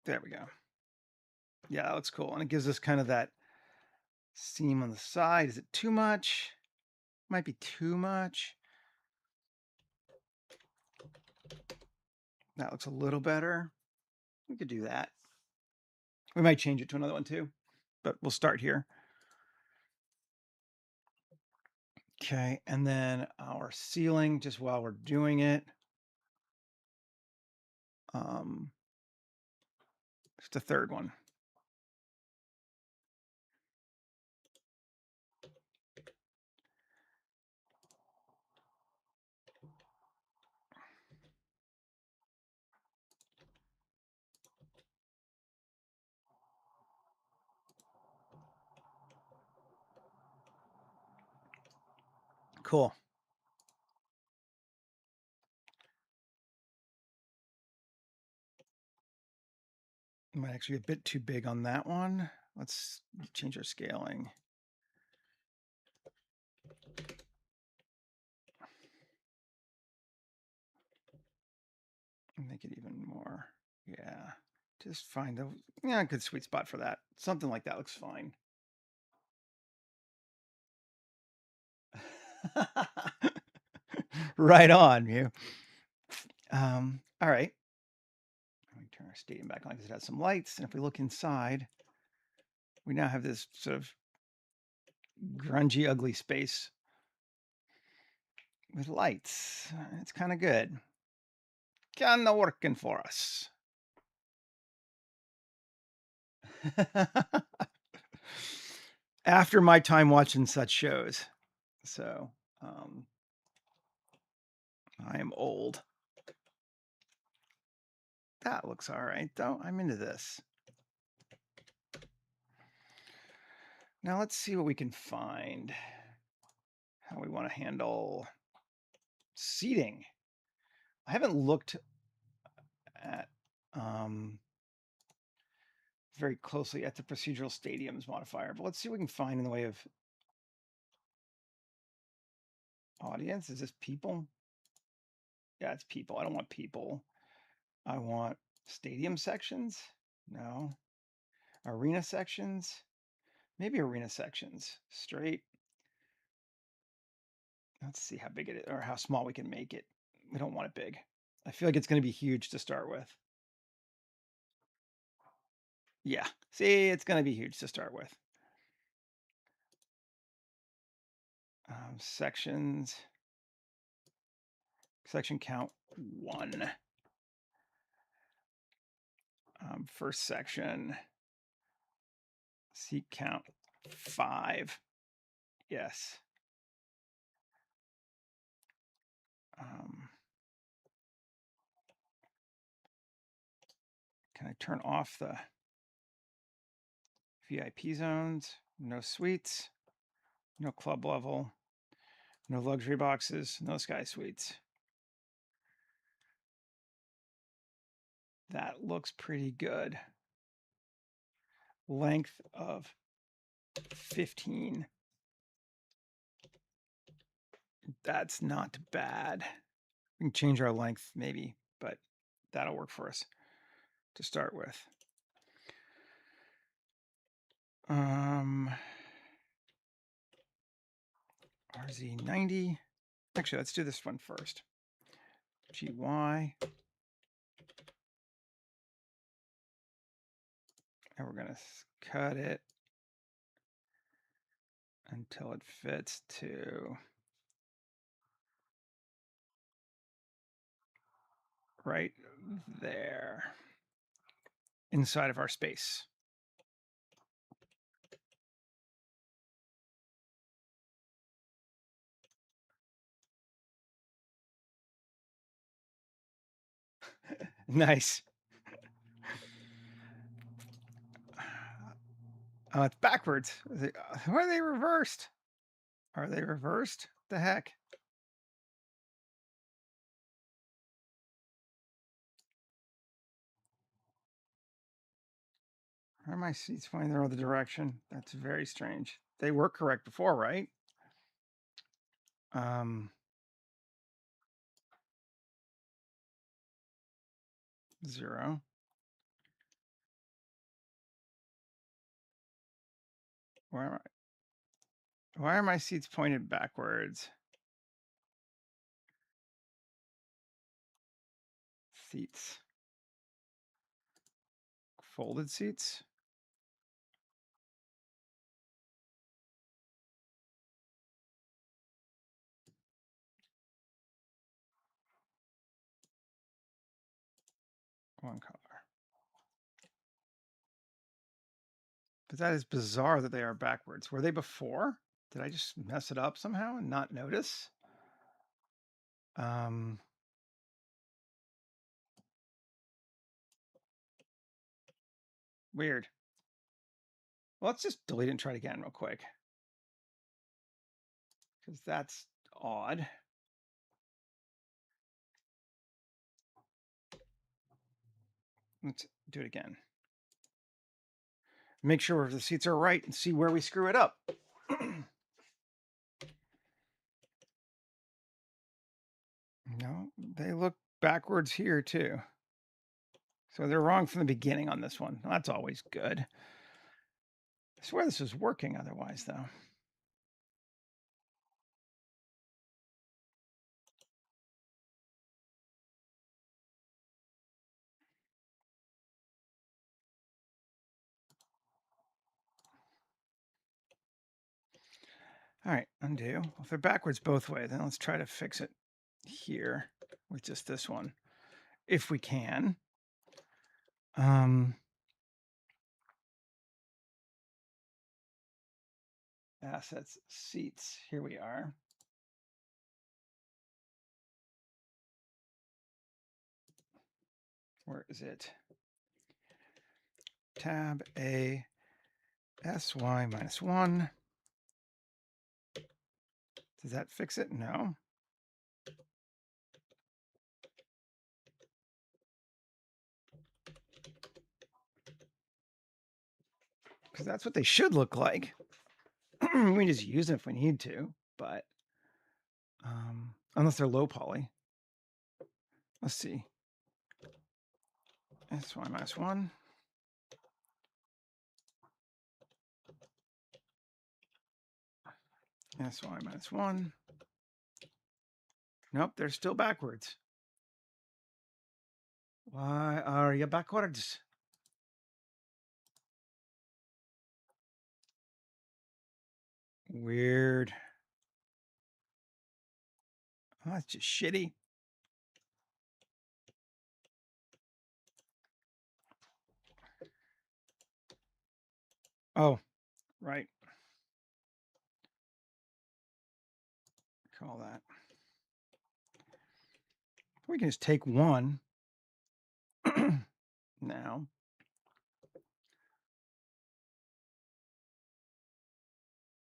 There we go. Yeah, that looks cool. And it gives us kind of that seam on the side. Is it too much? Might be too much. That looks a little better. We could do that. We might change it to another one too, but we'll start here. Okay, and then our ceiling, just while we're doing it, it's the third one. Cool. Might actually be a bit too big on that one. Let's change our scaling. Make it even more. Yeah. Just find a good sweet spot for that. Something like that looks fine. Right on, you. All right. Let me turn our stadium back on because it has some lights. And if we look inside, we now have this sort of grungy, ugly space with lights. It's kind of good. Kind of working for us. After my time watching such shows. So I am old. That looks all right, though. I'm into this. Now let's see what we can find. How we want to handle seating. I haven't looked at very closely at the procedural stadiums modifier, but let's see what we can find in the way of audience. Is this people? Yeah, it's people. I don't want people. I want stadium sections. No. Arena sections. Maybe arena sections. Straight. Let's see how big it is or how small we can make it. We don't want it big. I feel like it's going to be huge to start with. Yeah. See, it's going to be huge to start with. Sections. Section count 1. First section. Seat count 5. Yes. Can I turn off the VIP zones? No suites, no club level, no luxury boxes, no sky suites. That looks pretty good. Length of 15. That's not bad. We can change our length maybe, but that'll work for us to start with. RZ90. Actually, let's do this one first. GY. And we're going to cut it until it fits to right there inside of our space. Nice. It's backwards. Why are they reversed? Are they reversed? The heck? Why are my seats pointing the other direction? That's very strange. They were correct before, right? 0. Why are my seats pointed backwards? Seats. Folded seats? One color. But that is bizarre that they are backwards. Were they before? Did I just mess it up somehow and not notice? Weird. Well, let's just delete it and try it again real quick. Because that's odd. Let's do it again. Make sure the seats are right and see where we screw it up. No, they look backwards here too. So they're wrong from the beginning on this one. That's always good. I swear this is working otherwise, though. All right, undo. Well, if they're backwards both ways, then let's try to fix it here with just this one, if we can. Assets, seats, here we are. Where is it? Tab A, SY -1. Does that fix it? No. Because that's what they should look like. We just use them if we need to, but unless they're low poly. Let's see. SY -1. SY -1. Nope, they're still backwards. Why are you backwards? Weird. Oh, that's just shitty. Oh, right. Call that. We can just take one now.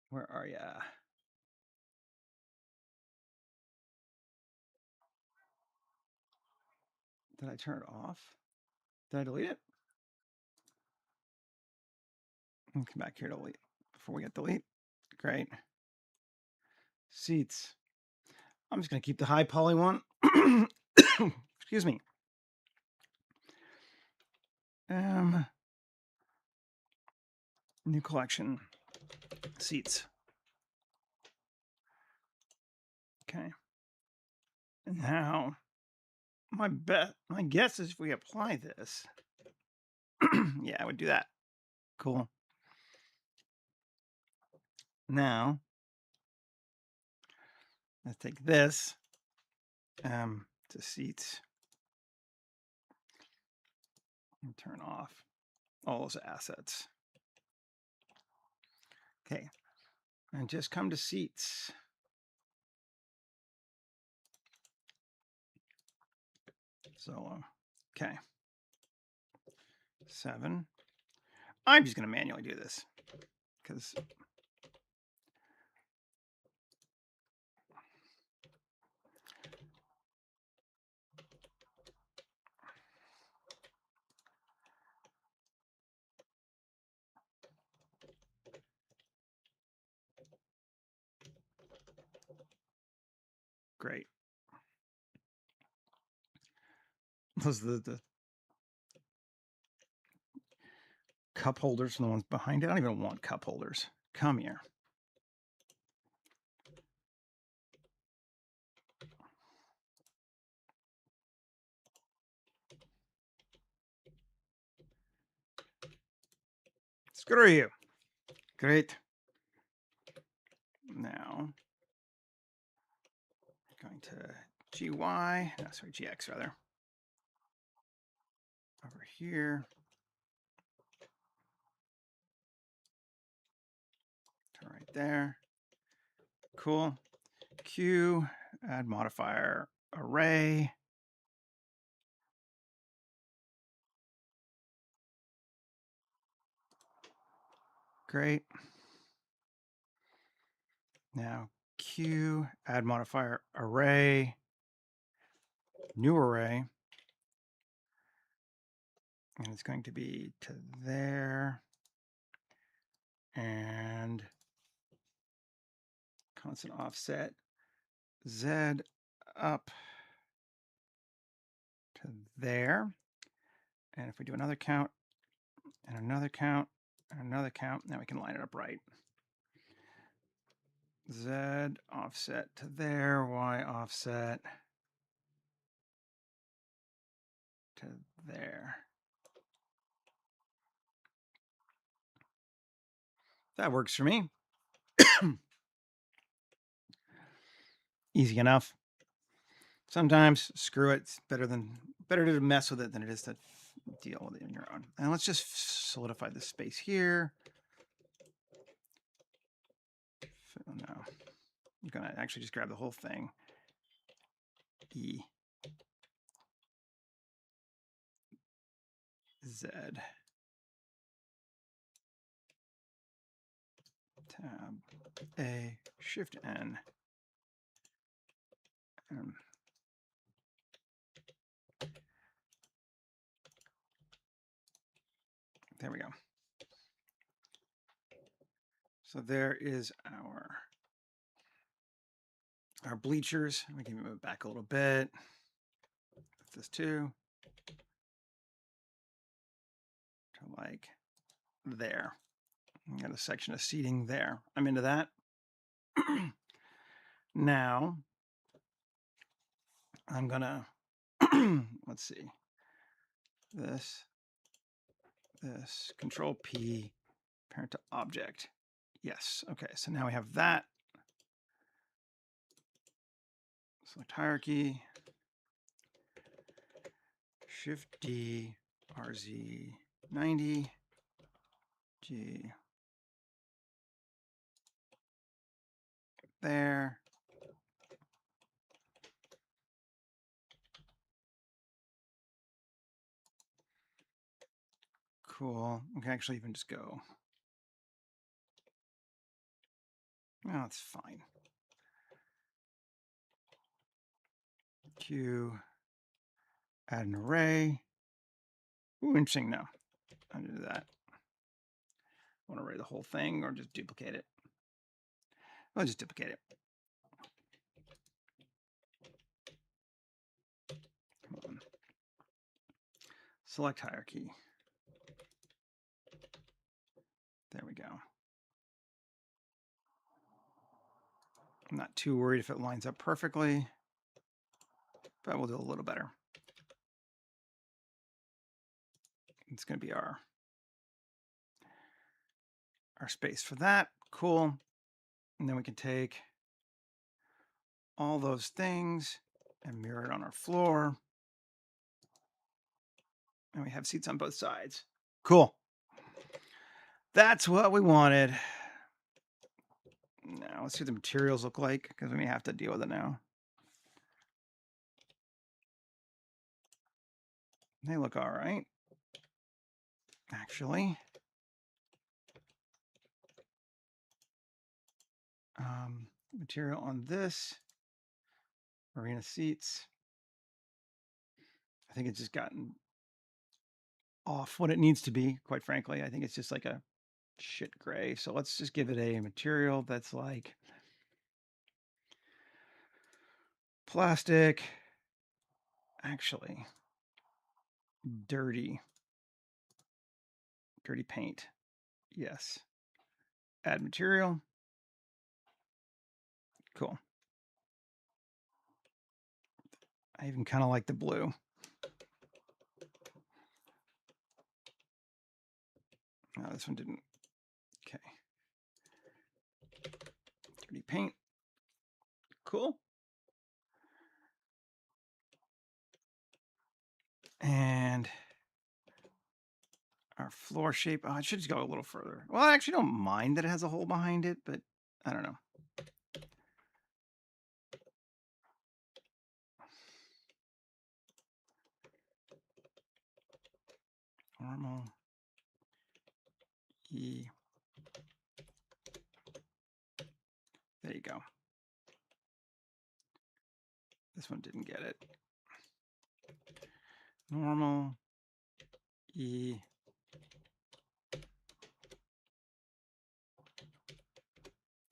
Where are ya? Did I turn it off? Did I delete it? I'll come back here to delete before we get delete. Great. Seats. I'm just going to keep the high poly one. Excuse me. New collection. Seats. Okay. And now, my guess is if we apply this, yeah, I would do that. Cool. Now, let's take this to seats and turn off all those assets. Okay, and just come to seats. Solo. Okay. 7. I'm just going to manually do this because Those are the cup holders and the ones behind it. I don't even want cup holders. Come here. Screw you. Great. Now, going to GY, sorry, GX rather. Over here. To right there. Cool. Q, add modifier array. Great. Now Q, add modifier array, new array. And it's going to be to there. And constant offset Z up to there. And if we do another count and another count and another count, now we can line it up right. Z offset to there, Y offset to there. That works for me. Easy enough. Sometimes screw it. It's better to mess with it than it is to deal with it on your own. And let's just solidify this space here. No, you're gonna actually just grab the whole thing. E Z tab A Shift N. There we go. So there is our bleachers. We can move it back a little bit. This too. To like there. I got a section of seating there. I'm into that. Now I'm gonna let's see. This Control P, parent to object. Yes. Okay. So now we have that. Select hierarchy. Shift D, RZ 90, G. There. Cool. We can actually even just go. Oh, it's fine. Q, add an array. Ooh, interesting. No, I'll do that. I want to array the whole thing or just duplicate it. I'll just duplicate it. Come on. Select hierarchy. There we go. I'm not too worried if it lines up perfectly, but we'll do a little better. It's going to be our space for that. Cool. And then we can take all those things and mirror it on our floor. And we have seats on both sides. Cool. That's what we wanted. Now let's see what the materials look like, because we may have to deal with it now. They look all right, actually. Material on this, arena seats. I think it's just gotten off what it needs to be, quite frankly. I think it's just like a shit gray. So let's just give it a material that's like plastic. Actually, dirty paint. Yes. Add material. Cool. I even kind of like the blue. No, this one didn't. Okay. Dirty paint. Cool. And our floor shape. Oh, it should just go a little further. Well, I actually don't mind that it has a hole behind it, but I don't know. Normal. E. There you go. This one didn't get it. Normal. E.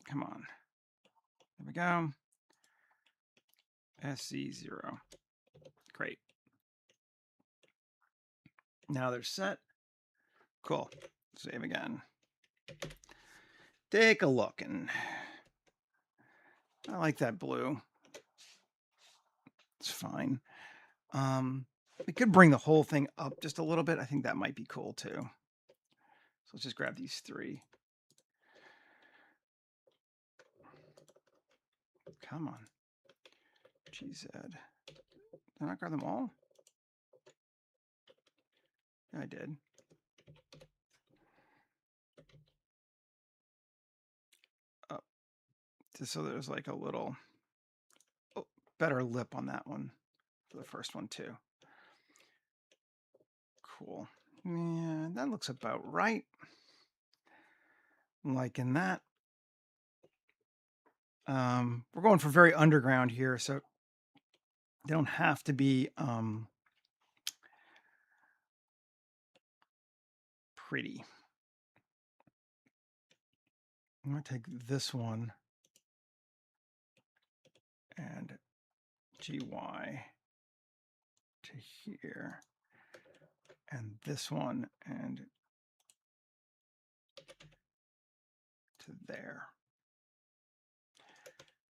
Come on. There we go. SC0. Great. Now they're set. Cool. Save again. Take a look, and I like that blue. It's fine. We could bring the whole thing up just a little bit. I think that might be cool too. So let's just grab these three. Come on. GZ. Did I not grab them all? Yeah, I did. Oh, just so there's like a little better lip on that one for the first one too. Cool. Yeah, that looks about right. I'm liking that. We're going for very underground here, so they don't have to be pretty. I'm going to take this one and GY to here, and this one and to there.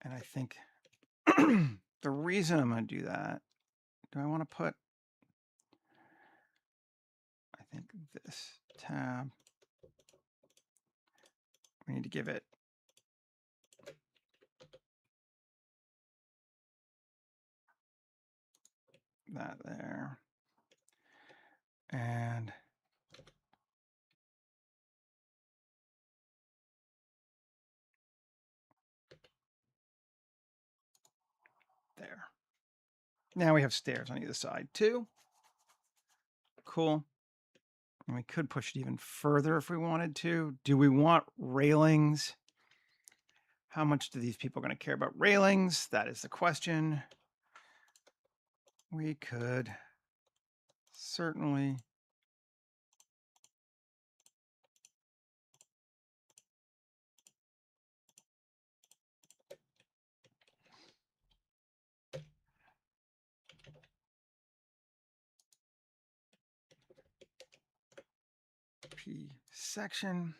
And I think the reason I'm going to do that, do I want to put, I think this tab, we need to give it that there. And there. Now we have stairs on either side too. Cool. And we could push it even further if we wanted to. Do we want railings? How much do these people going to care about railings? That is the question. We could certainly P section.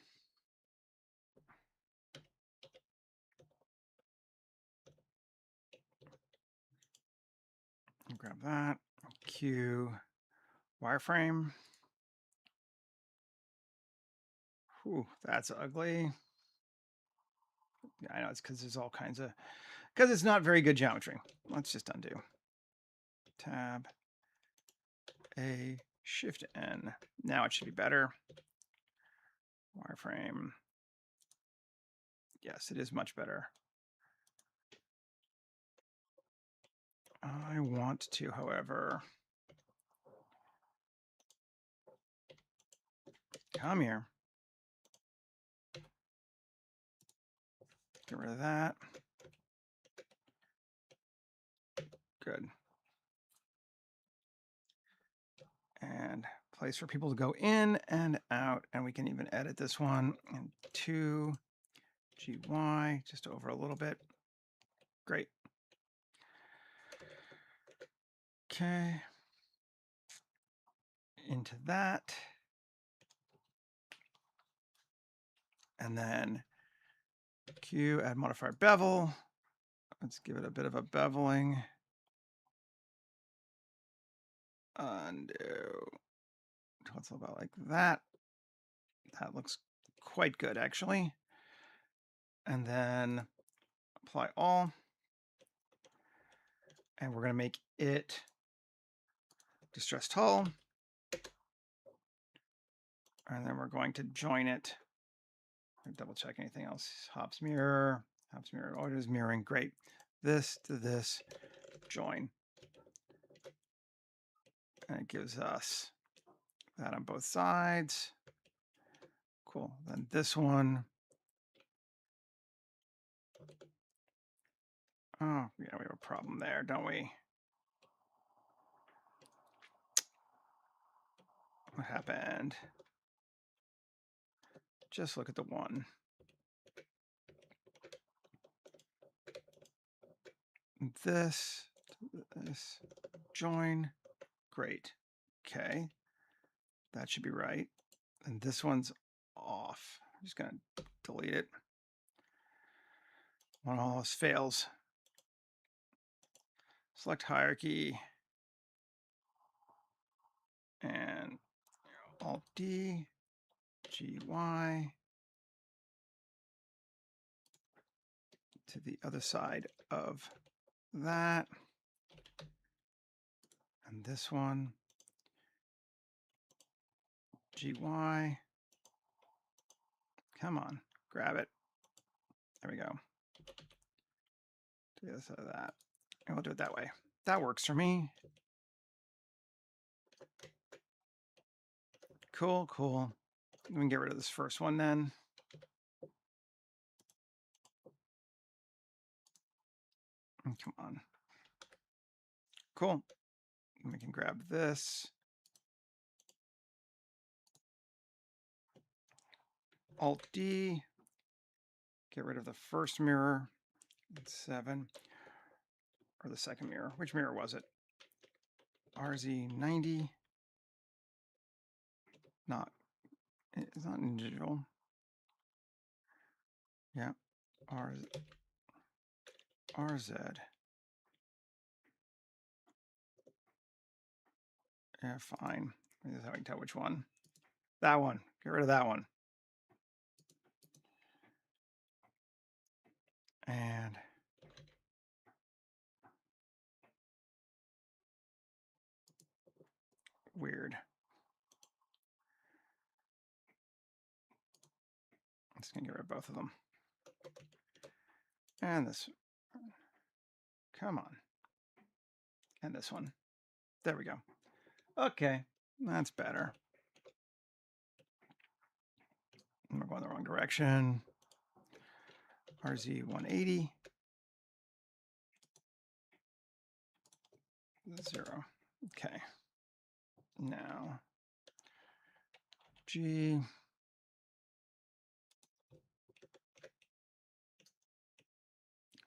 Grab that. Q wireframe. Whew, that's ugly. I know it's because there's all kinds of, because it's not very good geometry. Let's just undo. Tab A, Shift N. Now it should be better. Wireframe. Yes, it is much better. I want to, however, come here. Get rid of that. Good. And place for people to go in and out. And we can even edit this one. And 2 GY, just over a little bit. Great. Okay. into that. And then Q, add modifier bevel. Let's give it a bit of a beveling. Undo. It's about like that. That looks quite good, actually. And then apply all. And we're going to make it distressed hull. And then we're going to join it. Double check anything else. Hops mirror. Oh, it is mirroring. Great. This to this. Join. And it gives us that on both sides. Cool. Then this one. Oh, yeah, we have a problem there, don't we? What happened? Just look at the one. This, join. Great. Okay. That should be right. And this one's off. I'm just going to delete it. One of all this fails. Select hierarchy. And Alt D, GY to the other side of that. And this one, GY. Come on, grab it. There we go. To the other side of that. And we'll do it that way. That works for me. Cool, cool. We can get rid of this first one then. Come on. Cool. We can grab this. Alt D. Get rid of the first mirror. 7. Or the second mirror. Which mirror was it? RZ90. It's not in digital. Yeah. RZ. Yeah, fine. This is how we can tell which one. That one. Get rid of that one. And weird. I'm just going to get rid of both of them. And this. Come on. And this one. There we go. Okay. That's better. We're going the wrong direction. RZ180. 0. Okay. Now, G.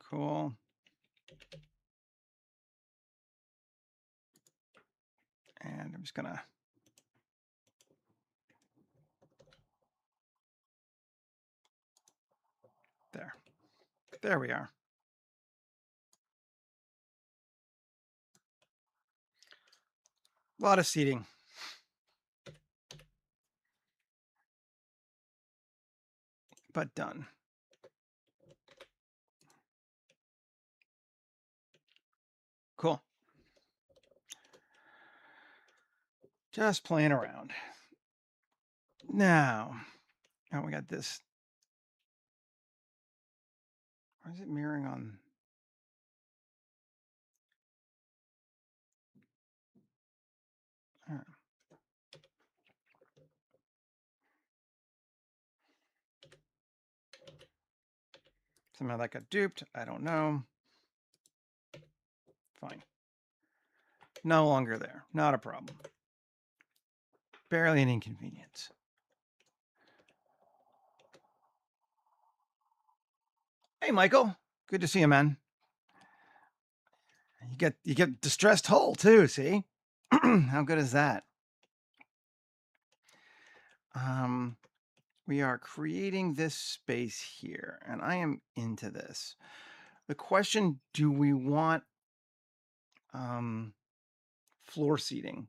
Cool. And I'm just going to there. There we are. A lot of seating. But done. Cool. Just playing around. Now, we got this. Why is it mirroring on? Somehow that got duped. I don't know. Fine. No longer there. Not a problem. Barely an inconvenience. Hey, Michael. Good to see you, man. You get distressed hull too. See, how good is that? we are creating this space here, and I am into this. The question, do we want floor seating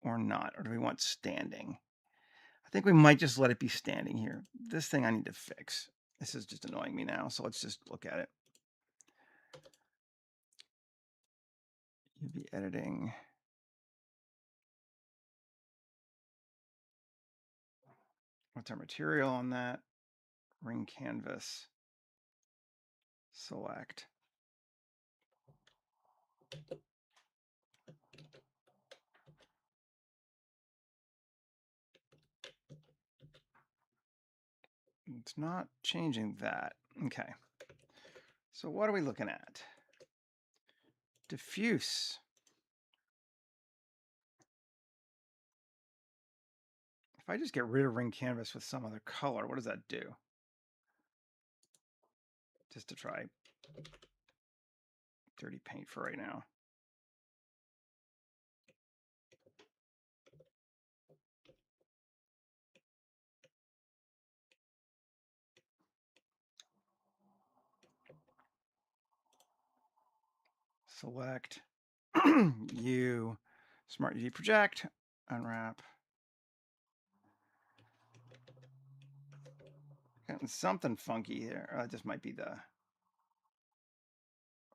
or not? Or do we want standing? I think we might just let it be standing here. This thing I need to fix. This is just annoying me now, so let's just look at it. You'd be editing. What's our material on that? Ring canvas. Select. It's not changing that. Okay. So what are we looking at? Diffuse. If I just get rid of ring canvas with some other color, what does that do? Just to try dirty paint for right now. Select U, Smart UV project, unwrap. Getting something funky here. This might be the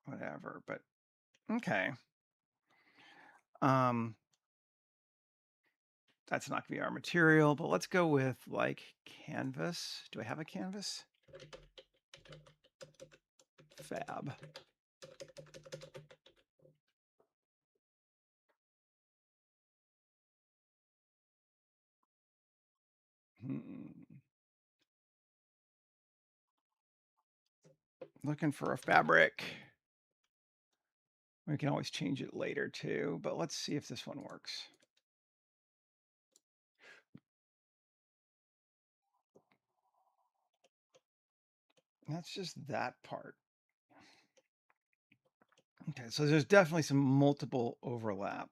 whatever, but okay. That's not gonna be our material, but let's go with like canvas. Do I have a canvas? Fab. Looking for a fabric. We can always change it later too, but let's see if this one works. That's just that part. Okay, so there's definitely some multiple overlap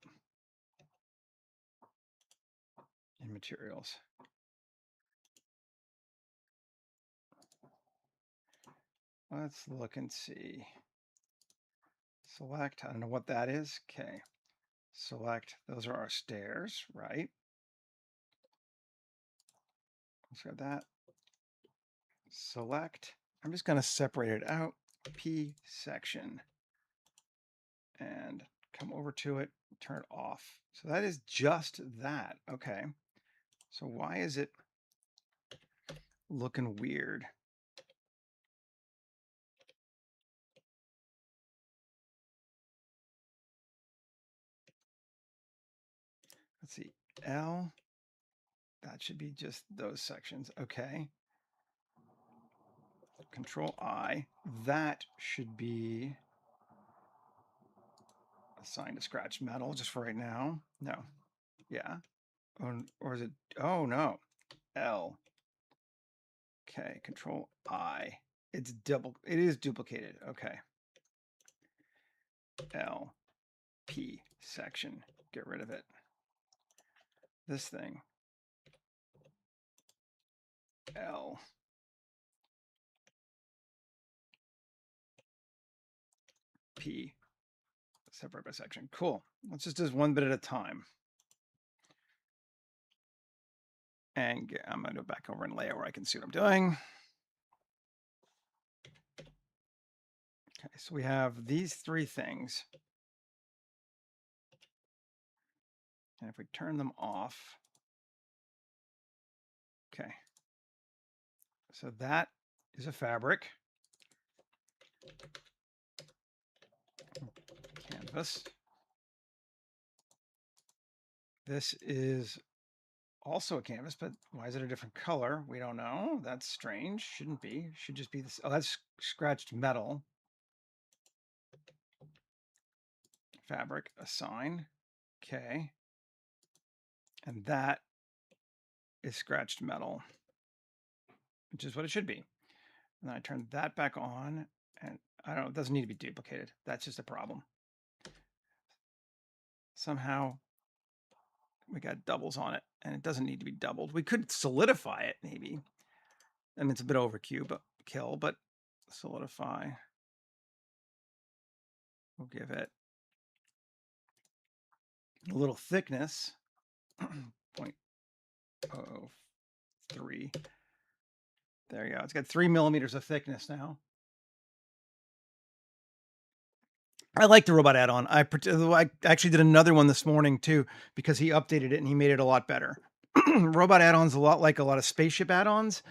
in materials. Let's look and see. Select, I don't know what that is. Okay, select, those are our stairs, right? Let's grab that. Select, I'm just gonna separate it out, P section, and come over to it, turn it off. So that is just that, okay. So why is it looking weird? Let's see, L, that should be just those sections, okay. Control I, that should be assigned to scratch metal just for right now. No, yeah, or is it, oh no, L. Okay, Control I. It is duplicated, okay. L, P section, get rid of it. This thing, L, P, separate by section. Cool. Let's just do this one bit at a time. And I'm going to go back over and layout where I can see what I'm doing. Okay, so we have these three things. And if we turn them off, okay. So that is a fabric. Canvas. This is also a canvas, but why is it a different color? We don't know. That's strange. Shouldn't be. Should just be this. Oh, that's scratched metal. Fabric, assign. Okay. And that is scratched metal, which is what it should be. And then I turn that back on, and I don't know, it doesn't need to be duplicated. That's just a problem. Somehow we got doubles on it, and it doesn't need to be doubled. We could solidify it, maybe. I mean, it's a bit overkill, but solidify. We'll give it a little thickness, 0.03. There you go. It's got 3 millimeters of thickness now. I like the robot add-on. I actually did another one this morning too, because he updated it and he made it a lot better. Robot add-ons a lot like a lot of spaceship add-ons.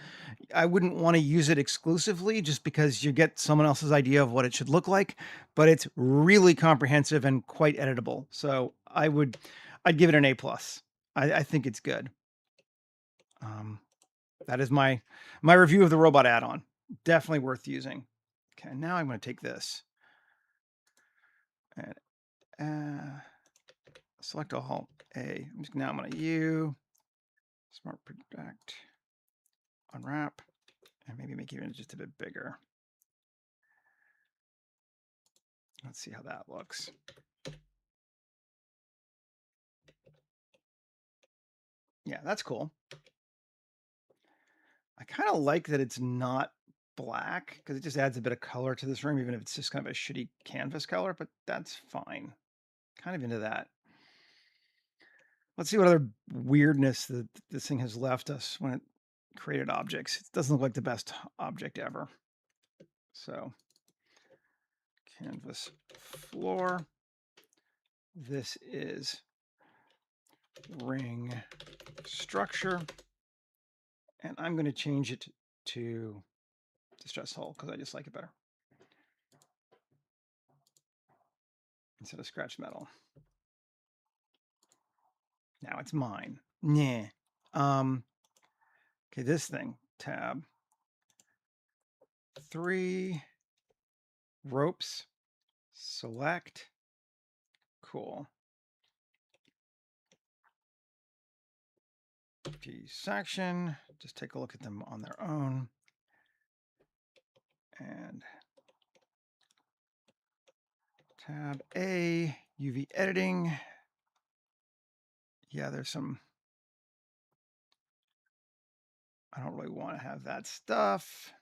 I wouldn't want to use it exclusively just because you get someone else's idea of what it should look like, but it's really comprehensive and quite editable. So I'd give it an A+. I think it's good. That is my review of the robot add-on. Definitely worth using. Okay, now I'm going to take this and select all A. Now I'm going to U, Smart Project, unwrap, and maybe make it even just a bit bigger. Let's see how that looks. Yeah, that's cool. I kind of like that it's not black because it just adds a bit of color to this room, even if it's just kind of a shitty canvas color, but that's fine. Kind of into that. Let's see what other weirdness that this thing has left us when it created objects. It doesn't look like the best object ever. So, canvas floor. This is ring structure. And I'm going to change it to distress hull because I just like it better instead of scratch metal. Now it's mine. Nah. Okay, this thing, tab 3 ropes, select. Cool. Section, just take a look at them on their own. And tab A, UV editing. Yeah, there's some, I don't really want to have that stuff.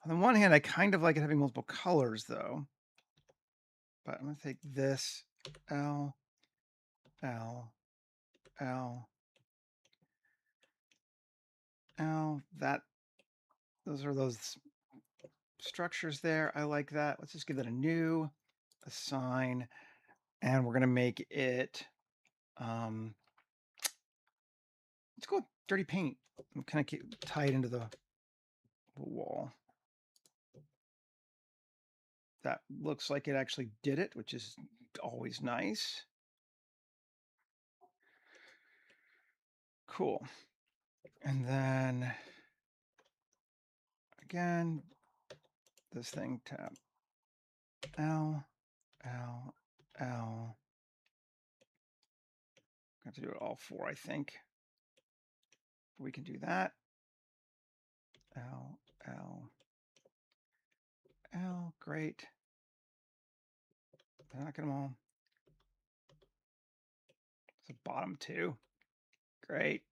On the one hand, I kind of like it having multiple colors though. But I'm going to take this L, L, L, L, those are those structures there. I like that. Let's just give that a new assign, and we're going to make it, let's go with dirty paint. I'm kind of tie it into the wall. That looks like it actually did it, which is always nice. Cool. And then again, this thing, tab L, L, L. I have to do it all 4, I think. We can do that. L, L, L, great. Did I not get them all? It's the bottom 2. Great.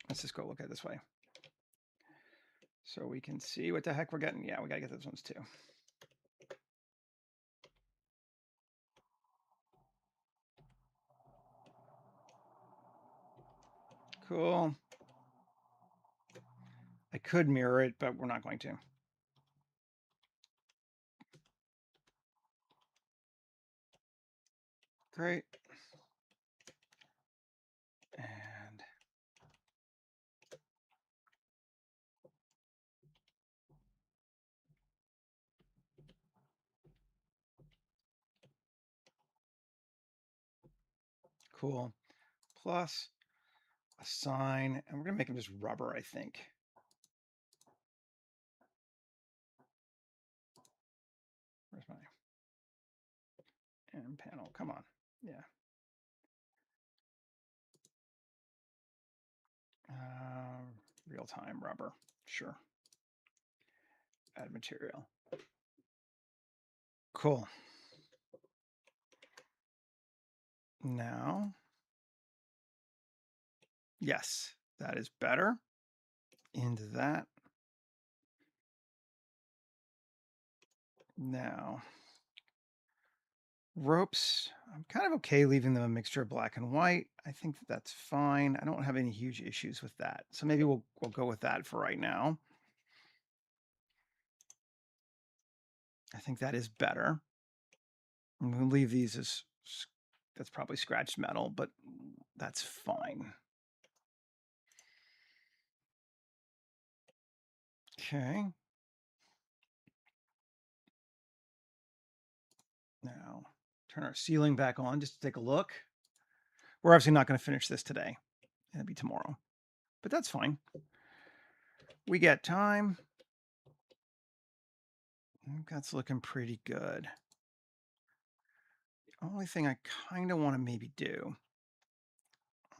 Let's just go look at it this way. So we can see what the heck we're getting. Yeah, we gotta get those ones too. Cool. I could mirror it, but we're not going to. Great. And cool. Plus assign, and we're gonna make them just rubber, I think. Where's my M panel? Come on. Yeah. Real-time rubber. Sure. Add material. Cool. Now, yes, that is better. Into that. Now, ropes, I'm kind of okay leaving them a mixture of black and white. I think that's fine. I don't have any huge issues with that. So maybe we'll go with that for right now. I think that is better. I'm going to leave these as, that's probably scratched metal, but that's fine. Okay. Now, turn our ceiling back on just to take a look. We're obviously not going to finish this today. It'll be tomorrow, but that's fine. We get time. That's looking pretty good. The only thing I kind of want to maybe do,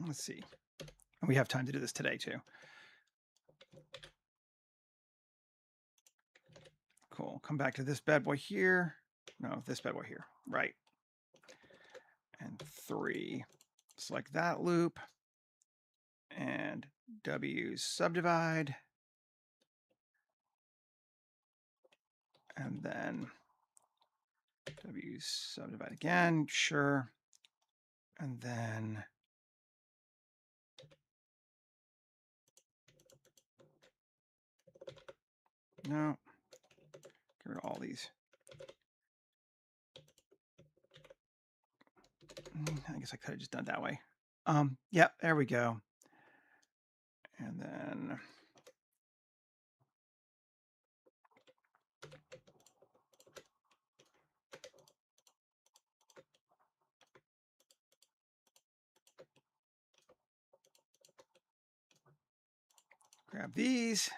let's see. We have time to do this today too. Cool. Come back to this bad boy here. No, this bad boy here. Right. And 3. Select that loop. And W subdivide. And then W subdivide again. Sure. And then no. Get rid of all these. I guess I could have just done it that way. Yeah, there we go. And then grab these.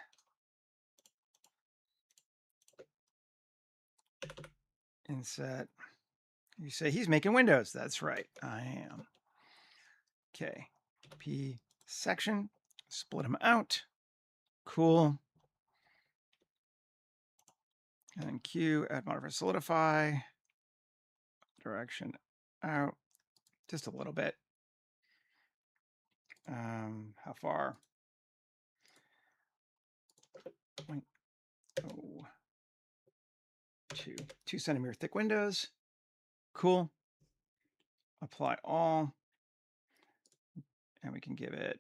Inset. You say he's making windows. That's right. I am. Okay. P section. Split them out. Cool. And then Q, add modifier solidify. Direction out. Just a little bit. How far? 0.02. 2 centimeter thick windows. Cool. Apply all. And we can give it,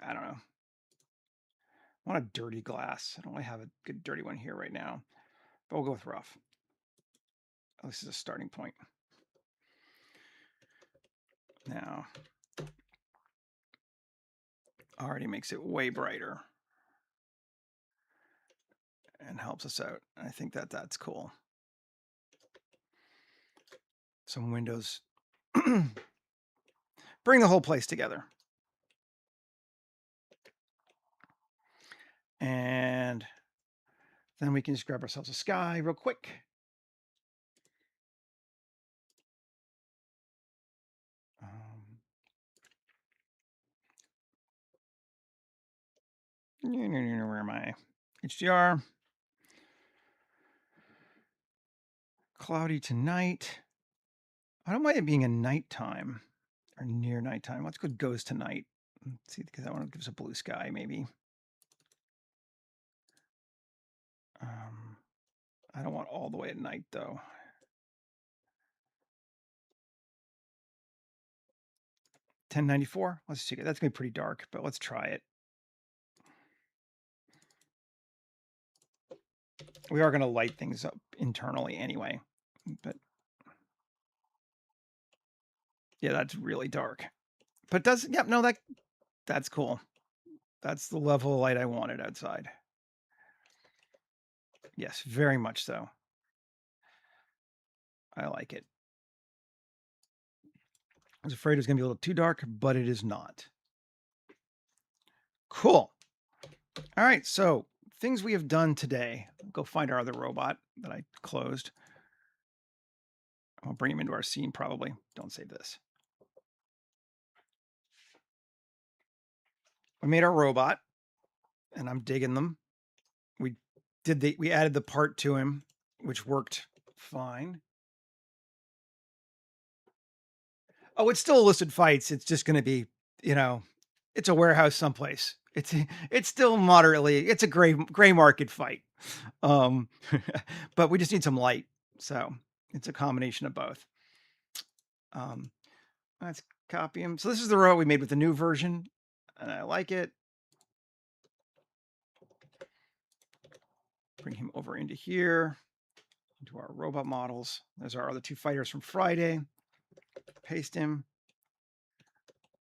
I don't know. I want a dirty glass. I don't really have a good dirty one here right now, but we'll go with rough. Oh, this is a starting point. Now, already makes it way brighter and helps us out. I think that that's cool. Some windows. Bring the whole place together. And then we can just grab ourselves a sky real quick. Where am I? HDR. Cloudy tonight. I don't mind it being a nighttime or near nighttime. Let's go goes to night. Let's see, because I want to give us a blue sky maybe. I don't want all the way at night though. 1094. Let's see. That's gonna be pretty dark, but let's try it. We are gonna light things up internally anyway, but yeah, that's really dark. But does yep, no, that's cool. That's the level of light I wanted outside. Yes, very much so. I like it. I was afraid it was gonna be a little too dark, but it is not. Cool. All right, so things we have done today. Go find our other robot that I closed. I'll bring him into our scene probably. Don't save this. We made our robot, and I'm digging them. We added the part to him, which worked fine. Oh, it's still illicit fights. It's just going to be, you know, it's a warehouse someplace. It's still moderately. It's a gray market fight. Um, but we just need some light. So it's a combination of both. Um, let's copy him. So this is the robot we made with the new version, and I like it. Bring him over into here, into our robot models. There's our other two fighters from Friday. Paste him.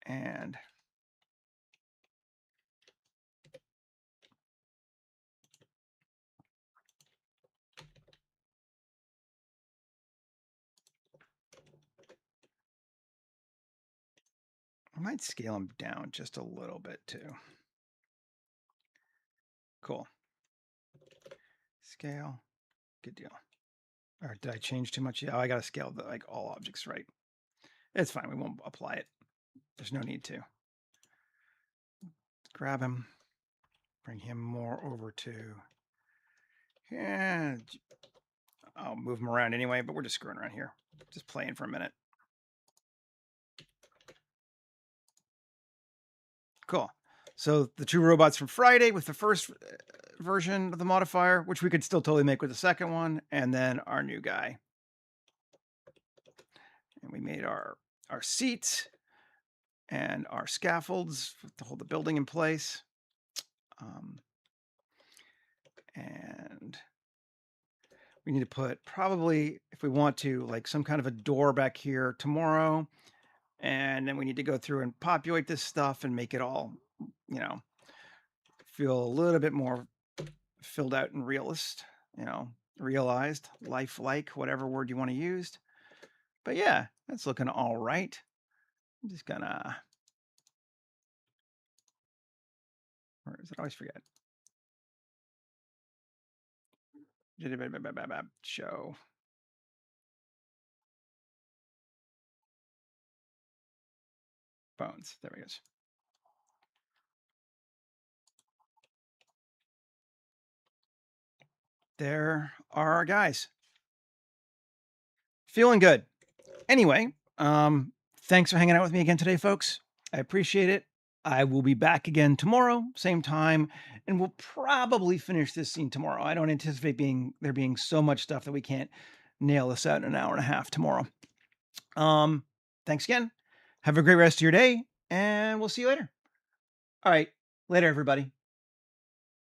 And I might scale him down just a little bit too. Cool. Scale. Good deal. Or did I change too much? Yeah, I got to scale the like all objects right. It's fine. We won't apply it. There's no need to. Let's grab him. Bring him more over to. Yeah. I'll move him around anyway, but we're just screwing around here. Just playing for a minute. Cool. So the two robots from Friday with the first version of the modifier, which we could still totally make with the second one, and then our new guy. And we made our seats and our scaffolds to hold the building in place. And we need to put probably, if we want to, like some kind of a door back here tomorrow. And then we need to go through and populate this stuff and make it all, you know, feel a little bit more filled out and realized, lifelike, whatever word you want to use. But yeah, that's looking all right. I'm just gonna, where is it? I always forget. Show. Bones. There we go. There are our guys. Feeling good. Anyway, thanks for hanging out with me again today, folks. I appreciate it. I will be back again tomorrow, same time, and we'll probably finish this scene tomorrow. I don't anticipate there being so much stuff that we can't nail this out in an hour and a half tomorrow. Thanks again. Have a great rest of your day, and we'll see you later. All right. Later, everybody.